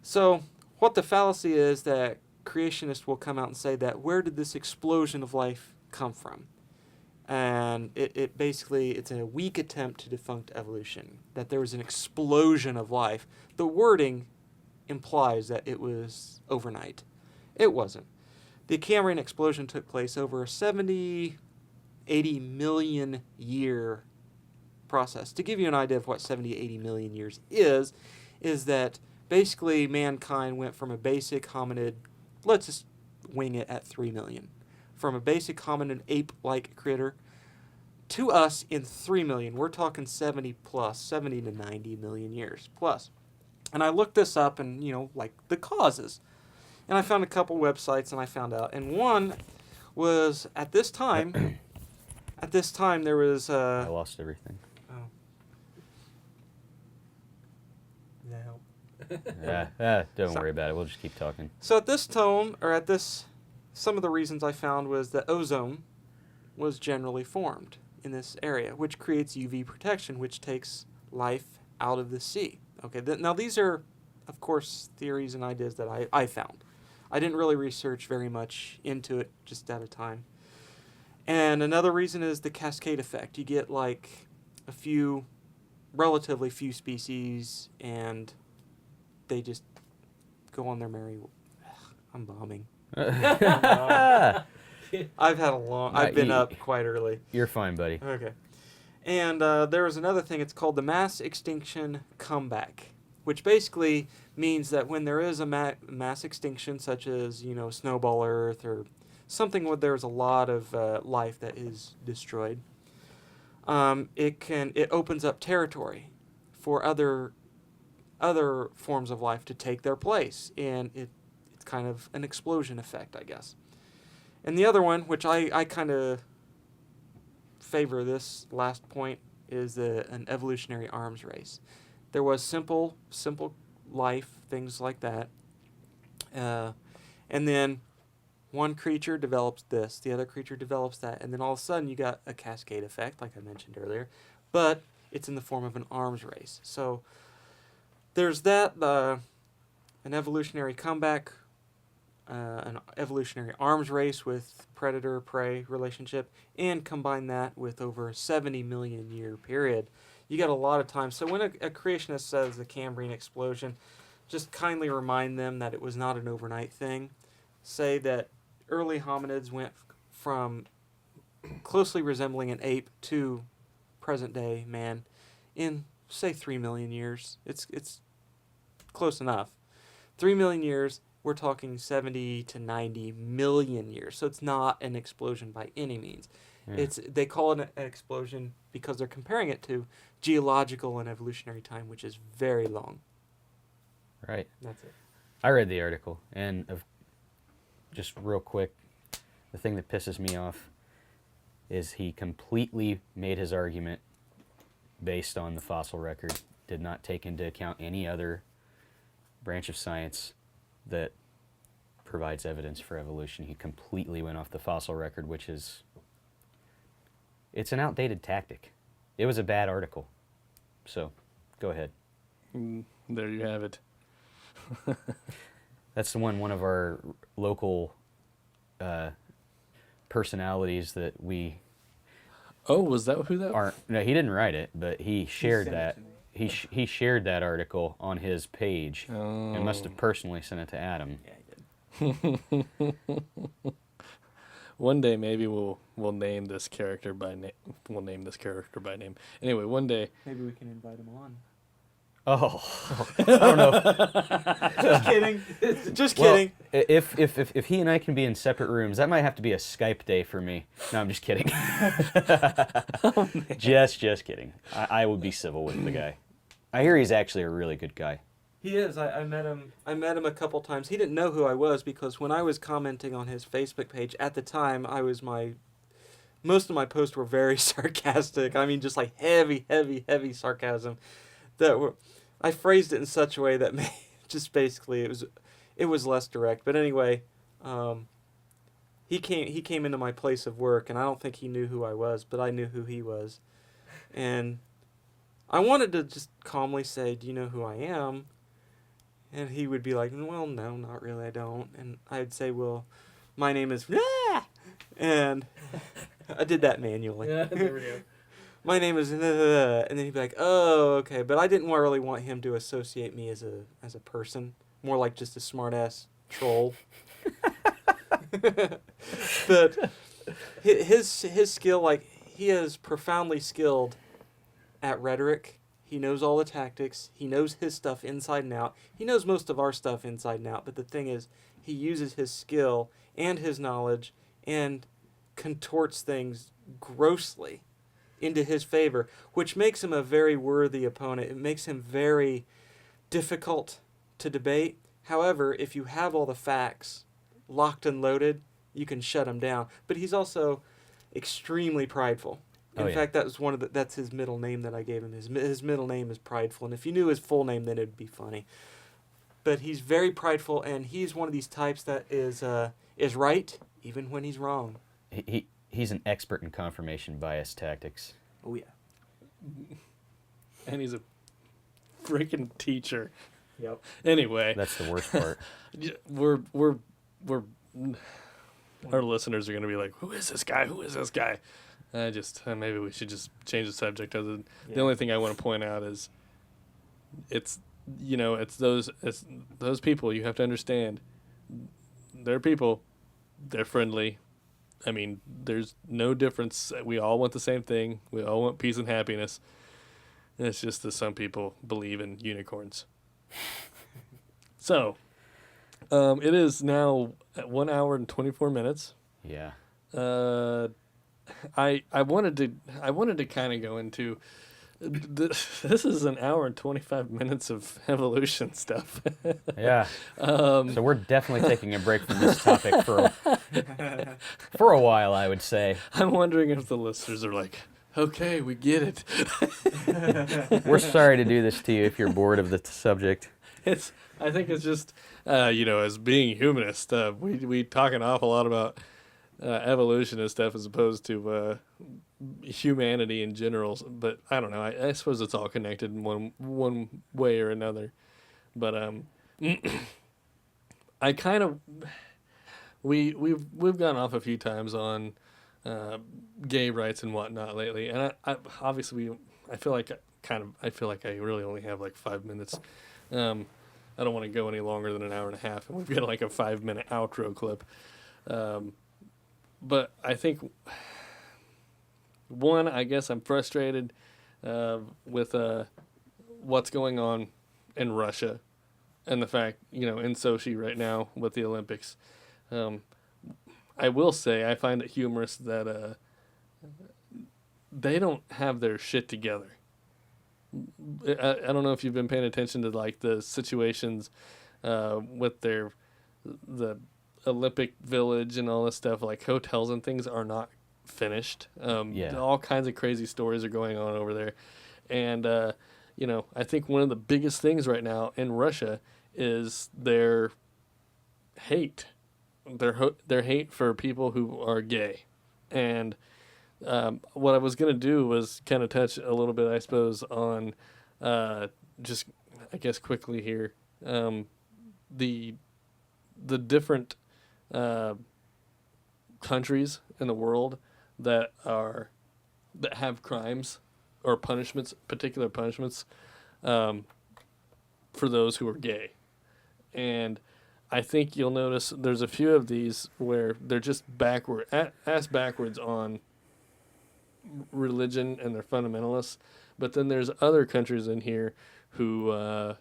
So what the fallacy is that creationists will come out and say that where did this explosion of life come from? And it basically, it's a weak attempt to debunk evolution, that there was an explosion of life. The wording implies that it was overnight. It wasn't. The Cambrian explosion took place over a 70, 80 million year process. To give you an idea of what 70, 80 million years is that basically mankind went from a basic hominid, let's just wing it at 3 million. From a basic hominid ape-like critter to us in 3 million. We're talking 70 to 90 million years plus. And I looked this up and, like the causes. And I found a couple websites and I found out. And one was at this time there was... I lost everything. Oh. Yeah, don't worry about it. We'll just keep talking. So at this time, some of the reasons I found was that ozone was generally formed in this area, which creates UV protection, which takes life out of the sea. Okay, now these are, of course, theories and ideas that I found. I didn't really research very much into it, just at a time. And another reason is the cascade effect. You get like relatively few species, and they just go on their merry. I'm bombing. I've been up quite early. You're fine, buddy. Okay. And there was another thing. It's called the mass extinction comeback, which basically means that when there is a mass extinction, such as snowball Earth or something where there's a lot of life that is destroyed, it opens up territory for other forms of life to take their place, and it's kind of an explosion effect, I guess. And the other one, which I kind of favor this last point, is an evolutionary arms race. There was simple life, things like that, and then one creature develops this, the other creature develops that, and then all of a sudden you got a cascade effect, like I mentioned earlier, but it's in the form of an arms race. So there's that, an evolutionary comeback, an evolutionary arms race with predator-prey relationship, and combine that with over a 70 million year period. You got a lot of time. So when a creationist says the Cambrian explosion, just kindly remind them that it was not an overnight thing. Say that early hominids went from closely resembling an ape to present-day man in, say, 3 million years. It's close enough. 3 million years, we're talking 70 to 90 million years. So it's not an explosion by any means. Yeah. They call it an explosion because they're comparing it to geological and evolutionary time, which is very long. Right. That's it. I read the article, and just real quick, the thing that pisses me off is he completely made his argument based on the fossil record, did not take into account any other branch of science that provides evidence for evolution. He completely went off the fossil record, which is, it's an outdated tactic. It was a bad article. So, go ahead. There you have it. That's the one of our local personalities that we Oh, was that who that was? aren't. No, he didn't write it, but he shared sent it that. to me. He shared that article on his page Oh. and must have personally sent it to Adam. Yeah, he did. One day maybe we'll name this character by name. We'll name this character by name. Anyway, one day. Maybe we can invite him on. Oh, I don't know. Just kidding. Just Well, kidding. if he and I can be in separate rooms, that might have to be a Skype day for me. No, I'm just kidding. Just kidding. I would be civil with the guy. I hear he's actually a really good guy. He is. I met him. I met him a couple times. He didn't know who I was because when I was commenting on his Facebook page at the time, most of my posts were very sarcastic. I mean, just like heavy sarcasm. I phrased it in such a way that just basically it was less direct. But anyway, he came into my place of work, and I don't think he knew who I was, but I knew who he was, and I wanted to just calmly say, "Do you know who I am?" And he would be like, "Well, no, not really, I don't." And I'd say, "Well, my name is," and I did that manually. Yeah, there we go. My name is, and then he'd be like, "Oh, okay," but I didn't really want him to associate me as a person, more like just a smart-ass troll. But his skill, like, he is profoundly skilled at rhetoric. He knows all the tactics. He knows his stuff inside and out. He knows most of our stuff inside and out, but the thing is, he uses his skill and his knowledge and contorts things grossly into his favor, which makes him a very worthy opponent. It makes him very difficult to debate. However, if you have all the facts locked and loaded, you can shut him down. But he's also extremely prideful. In fact, that was that's his middle name that I gave him. His middle name is Prideful, and if you knew his full name, then it'd be funny. But he's very prideful, and he's one of these types that is right even when he's wrong. He's an expert in confirmation bias tactics. Oh yeah. And he's a freaking teacher. Yep. Anyway, That's the worst part. we're our listeners are gonna be like, "Who is this guy? Who is this guy?" Maybe we should just change the subject. The only thing I want to point out is, it's those people. You have to understand, they're people. They're friendly. I mean, there's no difference. We all want the same thing. We all want peace and happiness. And it's just that some people believe in unicorns. So, it is now at 1 hour and 24 minutes. Yeah. I wanted to kind of go into this is an hour and 25 minutes of evolution stuff. Yeah. So we're definitely taking a break from this topic for a while, I would say. I'm wondering if the listeners are like, okay, we get it. We're sorry to do this to you if you're bored of the subject. I think it's just, as being humanist, we talk an awful lot about evolution and stuff as opposed to humanity in general. But I don't know. I suppose it's all connected in one way or another. But I kind of we've gone off a few times on gay rights and whatnot lately, and I obviously I feel like I really only have like 5 minutes. I don't want to go any longer than an hour and a half, and we've got like a 5-minute outro clip. But I think, one, I guess I'm frustrated with what's going on in Russia and the fact, in Sochi right now with the Olympics. I will say I find it humorous that they don't have their shit together. I don't know if you've been paying attention to like the situations with the Olympic Village and all this stuff. Like hotels and things are not finished. All kinds of crazy stories are going on over there, and I think one of the biggest things right now in Russia is their hate, their hate for people who are gay, and. What I was going to do was kind of touch a little bit, I suppose, on just, I guess, quickly here, the different countries in the world that have crimes or punishments, particular punishments, for those who are gay. And I think you'll notice there's a few of these where they're just backwards on religion and they're fundamentalists, but then there's other countries in here who are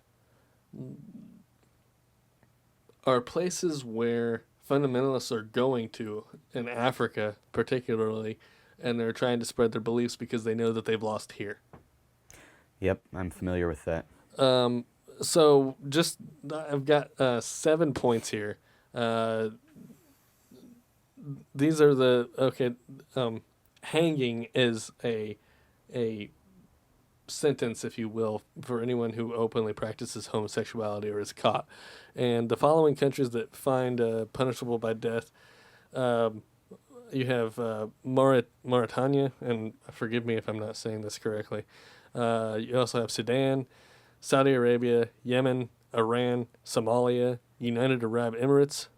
places where fundamentalists are going to, in Africa particularly, and they're trying to spread their beliefs because they know that they've lost here. Yep, I'm familiar with that. So just I've got 7 points here. These are hanging is a sentence, if you will, for anyone who openly practices homosexuality or is caught. And the following countries that find punishable by death, you have Mauritania, and forgive me if I'm not saying this correctly. You also have Sudan, Saudi Arabia, Yemen, Iran, Somalia, United Arab Emirates,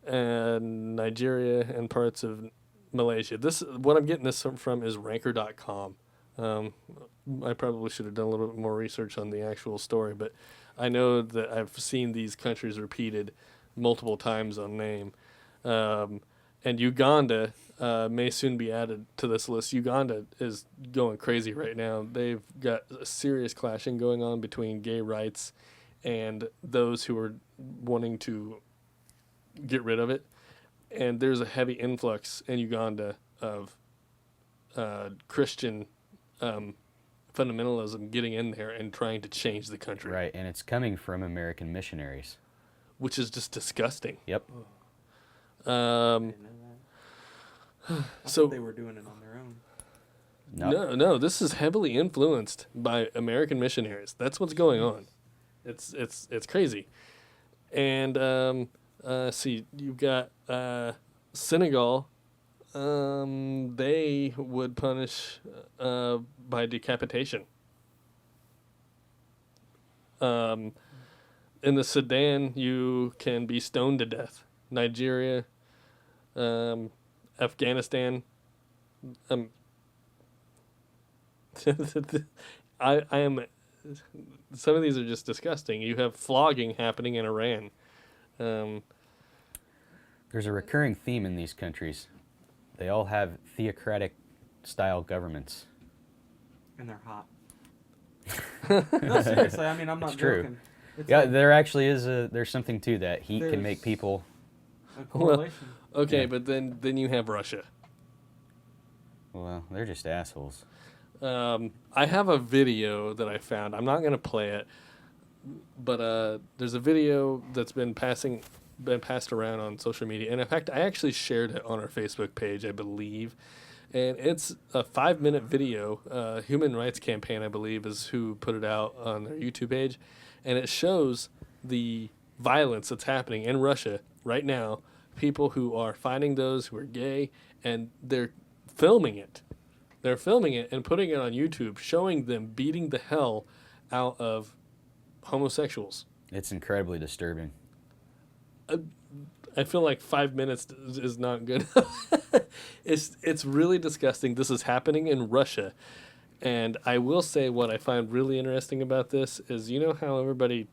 and Nigeria, and parts of Malaysia. What I'm getting this from is ranker.com. I probably should have done a little bit more research on the actual story, but I know that I've seen these countries repeated multiple times on name. And Uganda may soon be added to this list. Uganda is going crazy right now. They've got a serious clashing going on between gay rights and those who are wanting to get rid of it. And there's a heavy influx in Uganda of Christian fundamentalism getting in there and trying to change the country. Right, and it's coming from American missionaries. Which is just disgusting. Yep. I didn't know that. I thought they were doing it on their own. No, this is heavily influenced by American missionaries. That's what's going on. It's crazy. And see, you've got Senegal. They would punish by decapitation. In the Sudan, you can be stoned to death. Nigeria, Afghanistan. I am. Some of these are just disgusting. You have flogging happening in Iran. There's a recurring theme in these countries. They all have theocratic-style governments. And they're hot. No, seriously. I mean, I'm not It's true. joking. It's Yeah, like there actually is there's something to that. Heat can make There's- people. a correlation. Okay, Yeah. but then you have Russia. Well, they're just assholes. I have a video that I found. I'm not gonna play it, but there's a video that's been passed around on social media, and in fact, I actually shared it on our Facebook page, I believe. And it's a 5-minute video. Human Rights Campaign, I believe, is who put it out on their YouTube page, and it shows the violence that's happening in Russia right now. People who are finding those who are gay, and they're filming it. They're filming it and putting it on YouTube, showing them beating the hell out of homosexuals. It's incredibly disturbing. I feel like 5 minutes is not good. It's really disgusting. This is happening in Russia. And I will say what I find really interesting about this is, you know how everybody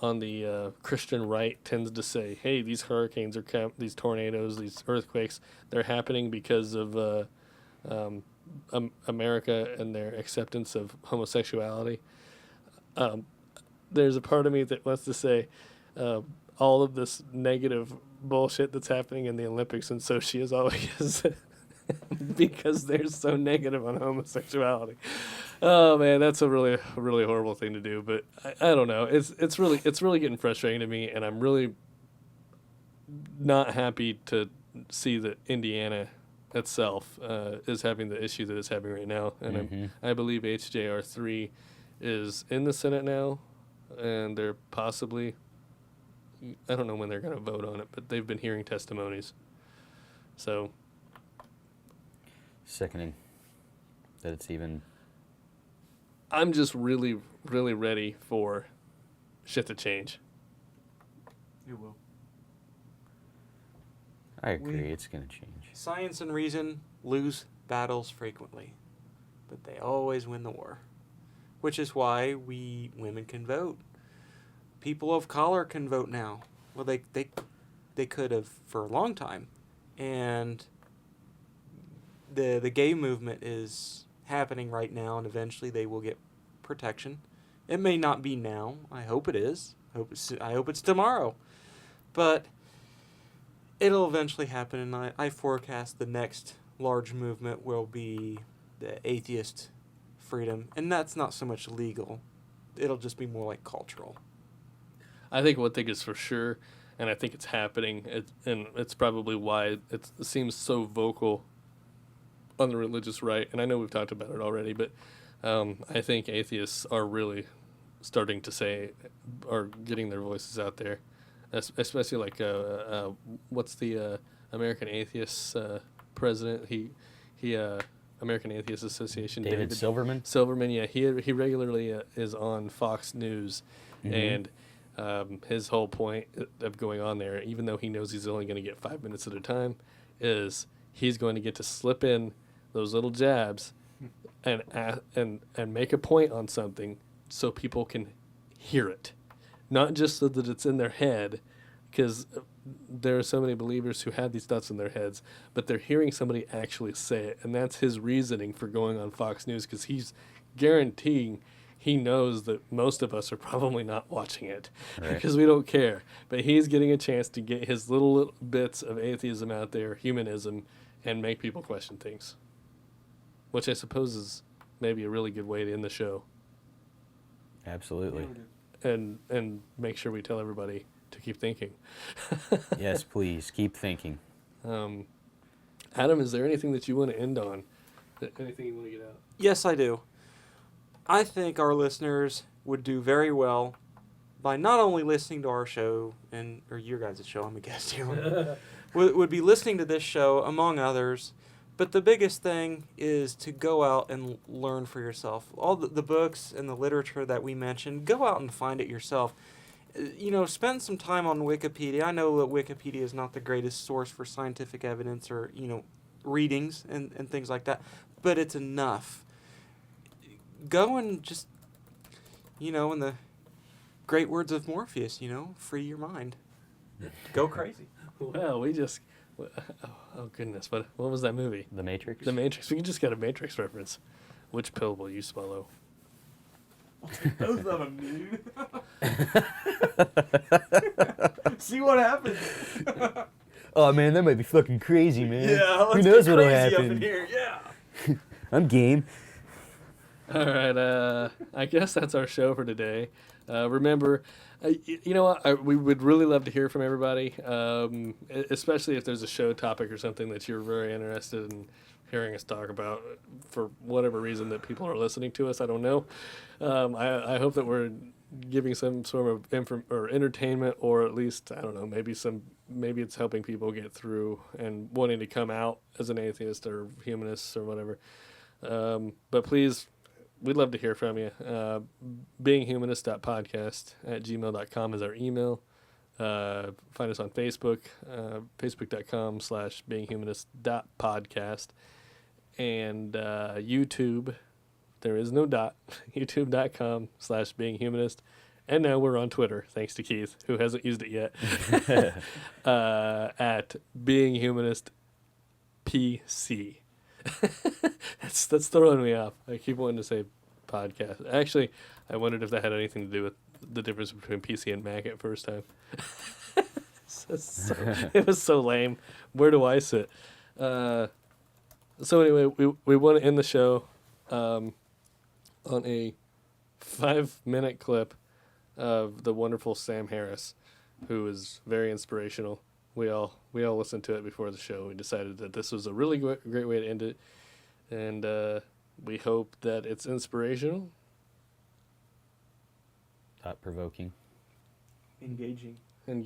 on the Christian right tends to say, hey, these hurricanes are these tornadoes, these earthquakes, they're happening because of America and their acceptance of homosexuality. There's a part of me that wants to say all of this negative bullshit that's happening in the Olympics in Sochi is always because they're so negative on homosexuality. Oh man, that's a really horrible thing to do. But I don't know. It's really getting frustrating to me, and I'm really not happy to see that Indiana itself is having the issue that it's having right now. And I believe HJR 3 is in the Senate now, and they're possibly, I don't know when they're going to vote on it, but they've been hearing testimonies. So Sickening that it's even. I'm just really ready for shit to change. It will. I agree, it's going to change. Science and reason lose battles frequently, but they always win the war. Which is why women can vote. People of color can vote now. Well, they could have for a long time. And the gay movement is happening right now, and eventually they will get protection. It may not be now. I hope it is. I hope it's tomorrow. But it'll eventually happen, and I forecast the next large movement will be the atheist freedom, and that's not so much legal. It'll just be more like cultural. I think one thing is for sure, and I think it's happening, and it's probably why it seems so vocal on the religious right, and I know we've talked about it already, but I think atheists are really starting to say, are getting their voices out there, especially like, what's the American Atheists president? He American Atheist Association. David Silverman? Silverman, yeah. He regularly is on Fox News, and his whole point of going on there, even though he knows he's only going to get 5 minutes at a time, is he's going to get to slip in those little jabs and make a point on something so people can hear it, not just so that it's in their head, because there are so many believers who have these thoughts in their heads, but they're hearing somebody actually say it, and that's his reasoning for going on Fox News, because he's guaranteeing he knows that most of us are probably not watching it because we don't care. But he's getting a chance to get his little bits of atheism out there, humanism, and make people question things, which I suppose is maybe a really good way to end the show. Absolutely. And make sure we tell everybody to keep thinking. Yes, please, keep thinking. Adam, is there anything that you want to end on? Anything you want to get out? Yes, I do. I think our listeners would do very well by not only listening to our show, or your guys' show, I'm a guest here, would be listening to this show, among others. But the biggest thing is to go out and learn for yourself. All the books and the literature that we mentioned, go out and find it yourself. Spend some time on Wikipedia. I know that Wikipedia is not the greatest source for scientific evidence or, readings and things like that, but it's enough. Go and just, in the great words of Morpheus, free your mind. Go crazy. Well, we just... Oh, goodness. What was that movie? The Matrix? The Matrix. We just got a Matrix reference. Which pill will you swallow? Both of them, dude. See what happens. Oh, man, that might be fucking crazy, man. Yeah, Who let's knows get what'll crazy up happen? in here. Yeah. I'm game. All right, I guess that's our show for today. Remember, you know what? We would really love to hear from everybody, especially if there's a show topic or something that you're very interested in hearing us talk about for whatever reason that people are listening to us. I don't know. I hope that we're giving some sort of or entertainment, or at least, I don't know, maybe it's helping people get through and wanting to come out as an atheist or humanist or whatever. But please, we'd love to hear from you. beinghumanist.podcast @gmail.com is our email. Find us on Facebook, facebook.com/beinghumanist.podcast. And YouTube, there is no dot, youtube.com/beinghumanist. And now we're on Twitter, thanks to Keith, who hasn't used it yet, at beinghumanistpc. That's throwing me off. I keep wanting to say podcast. Actually, I wondered if that had anything to do with the difference between PC and Mac at first time. It was so lame. Where do I sit? So anyway, we want to end the show on a 5-minute clip of the wonderful Sam Harris, who is very inspirational. We all listened to it before the show. We decided that this was a really great way to end it, and we hope that it's inspirational, Thought-provoking. Engaging. and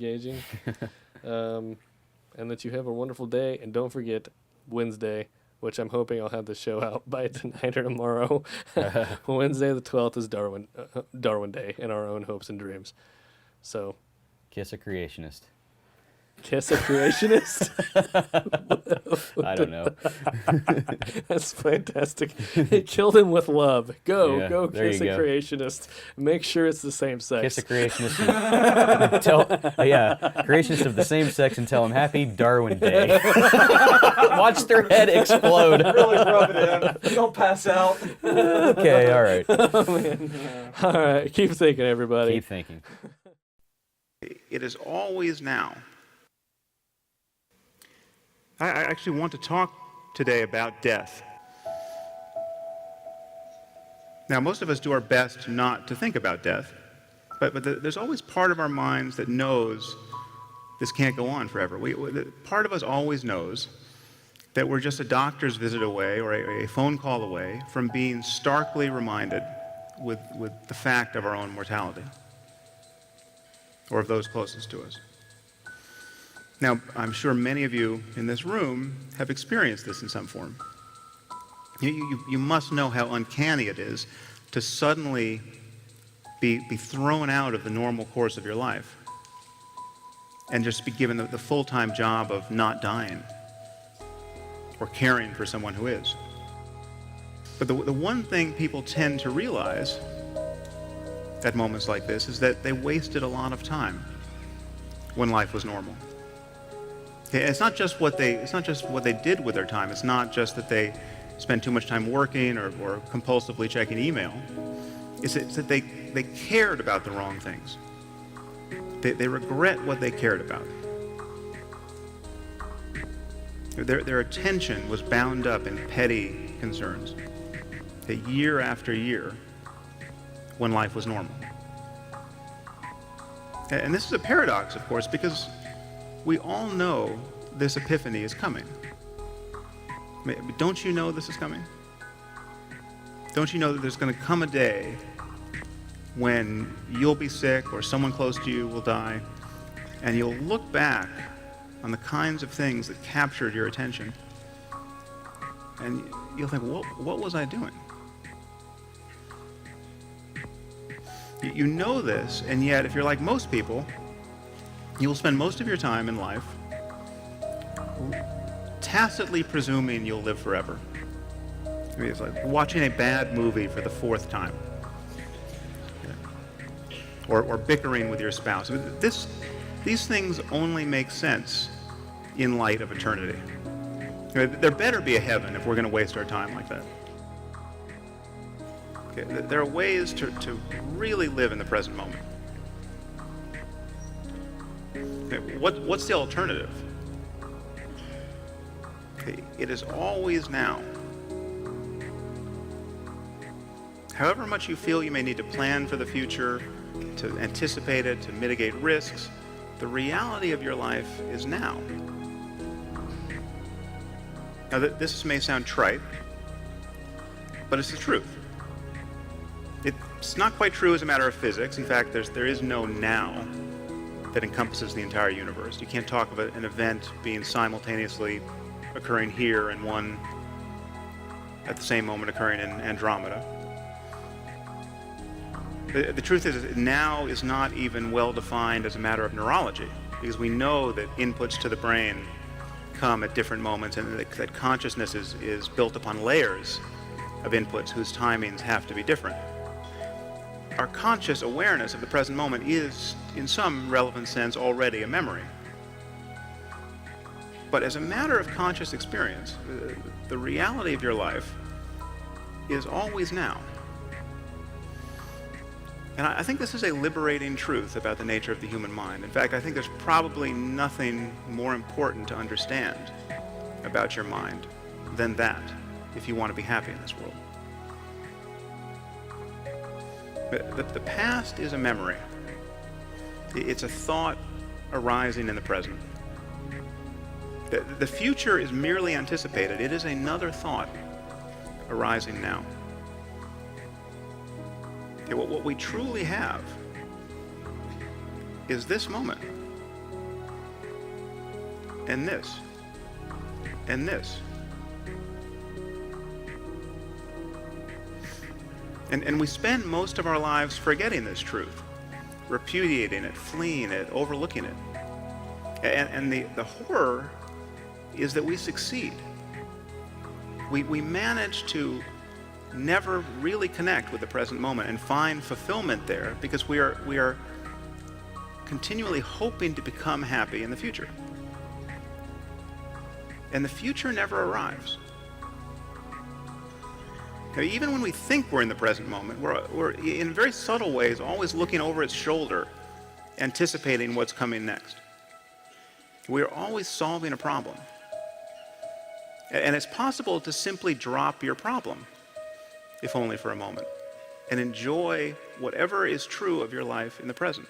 that you have a wonderful day. And don't forget Wednesday, which I'm hoping I'll have the show out by tonight or tomorrow. Wednesday the 12th is Darwin Day in our own hopes and dreams. So, Kiss a creationist. kiss a creationist? I don't know. That's fantastic. He killed him with love. Go there kiss you a go. creationist. Make sure it's the same sex. Kiss a creationist. Creationist of the same sex and tell them Happy Darwin Day. Watch their head explode. Really rub it in. Don't pass out. Okay, all right. Oh, man. All right, keep thinking, everybody. Keep thinking. It is always now. I actually want to talk today about death. Now, most of us do our best not to think about death, but there's always part of our minds that knows this can't go on forever. Part of us always knows that we're just a doctor's visit away or a phone call away from being starkly reminded with the fact of our own mortality, or of those closest to us. Now, I'm sure many of you in this room have experienced this in some form. You must know how uncanny it is to suddenly be thrown out of the normal course of your life and just be given the full-time job of not dying or caring for someone who is. But the one thing people tend to realize at moments like this is that they wasted a lot of time when life was normal. It's not just what they did with their time. It's not just that they spent too much time working or compulsively checking email. It's that they cared about the wrong things. They regret what they cared about. Their attention was bound up in petty concerns. Year after year, when life was normal. And this is a paradox, of course, because we all know this epiphany is coming. Don't you know this is coming? Don't you know that there's going to come a day when you'll be sick or someone close to you will die, and you'll look back on the kinds of things that captured your attention, and you'll think, what was I doing? You know this, and yet if you're like most people, you will spend most of your time in life tacitly presuming you'll live forever. I mean, it's like watching a bad movie for the 4th time. Or bickering with your spouse. These things only make sense in light of eternity. There better be a heaven if we're going to waste our time like that. Okay, there are ways to really live in the present moment. Okay, what's the alternative? Okay, it is always now. However much you feel you may need to plan for the future, to anticipate it, to mitigate risks, the reality of your life is now. Now, this may sound trite, but it's the truth. It's not quite true as a matter of physics. In fact, there is no now that encompasses the entire universe. You can't talk of an event being simultaneously occurring here and one at the same moment occurring in Andromeda. The truth is, now is not even well defined as a matter of neurology, because we know that inputs to the brain come at different moments, and that consciousness is built upon layers of inputs whose timings have to be different. Our conscious awareness of the present moment is, in some relevant sense, already a memory. But as a matter of conscious experience, the reality of your life is always now. And I think this is a liberating truth about the nature of the human mind. In fact, I think there's probably nothing more important to understand about your mind than that, if you want to be happy in this world. The past is a memory. It's a thought arising in the present. The future is merely anticipated. It is another thought arising now. Okay, what we truly have is this moment, and this, and this. And we spend most of our lives forgetting this truth, repudiating it, fleeing it, overlooking it. And the horror is that we succeed. We manage to never really connect with the present moment and find fulfillment there because we are continually hoping to become happy in the future. And the future never arrives. Now, even when we think we're in the present moment, we're in very subtle ways always looking over its shoulder, anticipating what's coming next. We're always solving a problem. And it's possible to simply drop your problem, if only for a moment, and enjoy whatever is true of your life in the present.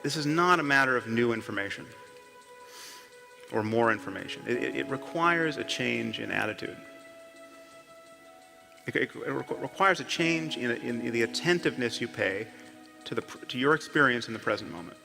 This is not a matter of new information or more information. It requires a change in attitude. It requires a change in the attentiveness you pay to your experience in the present moment.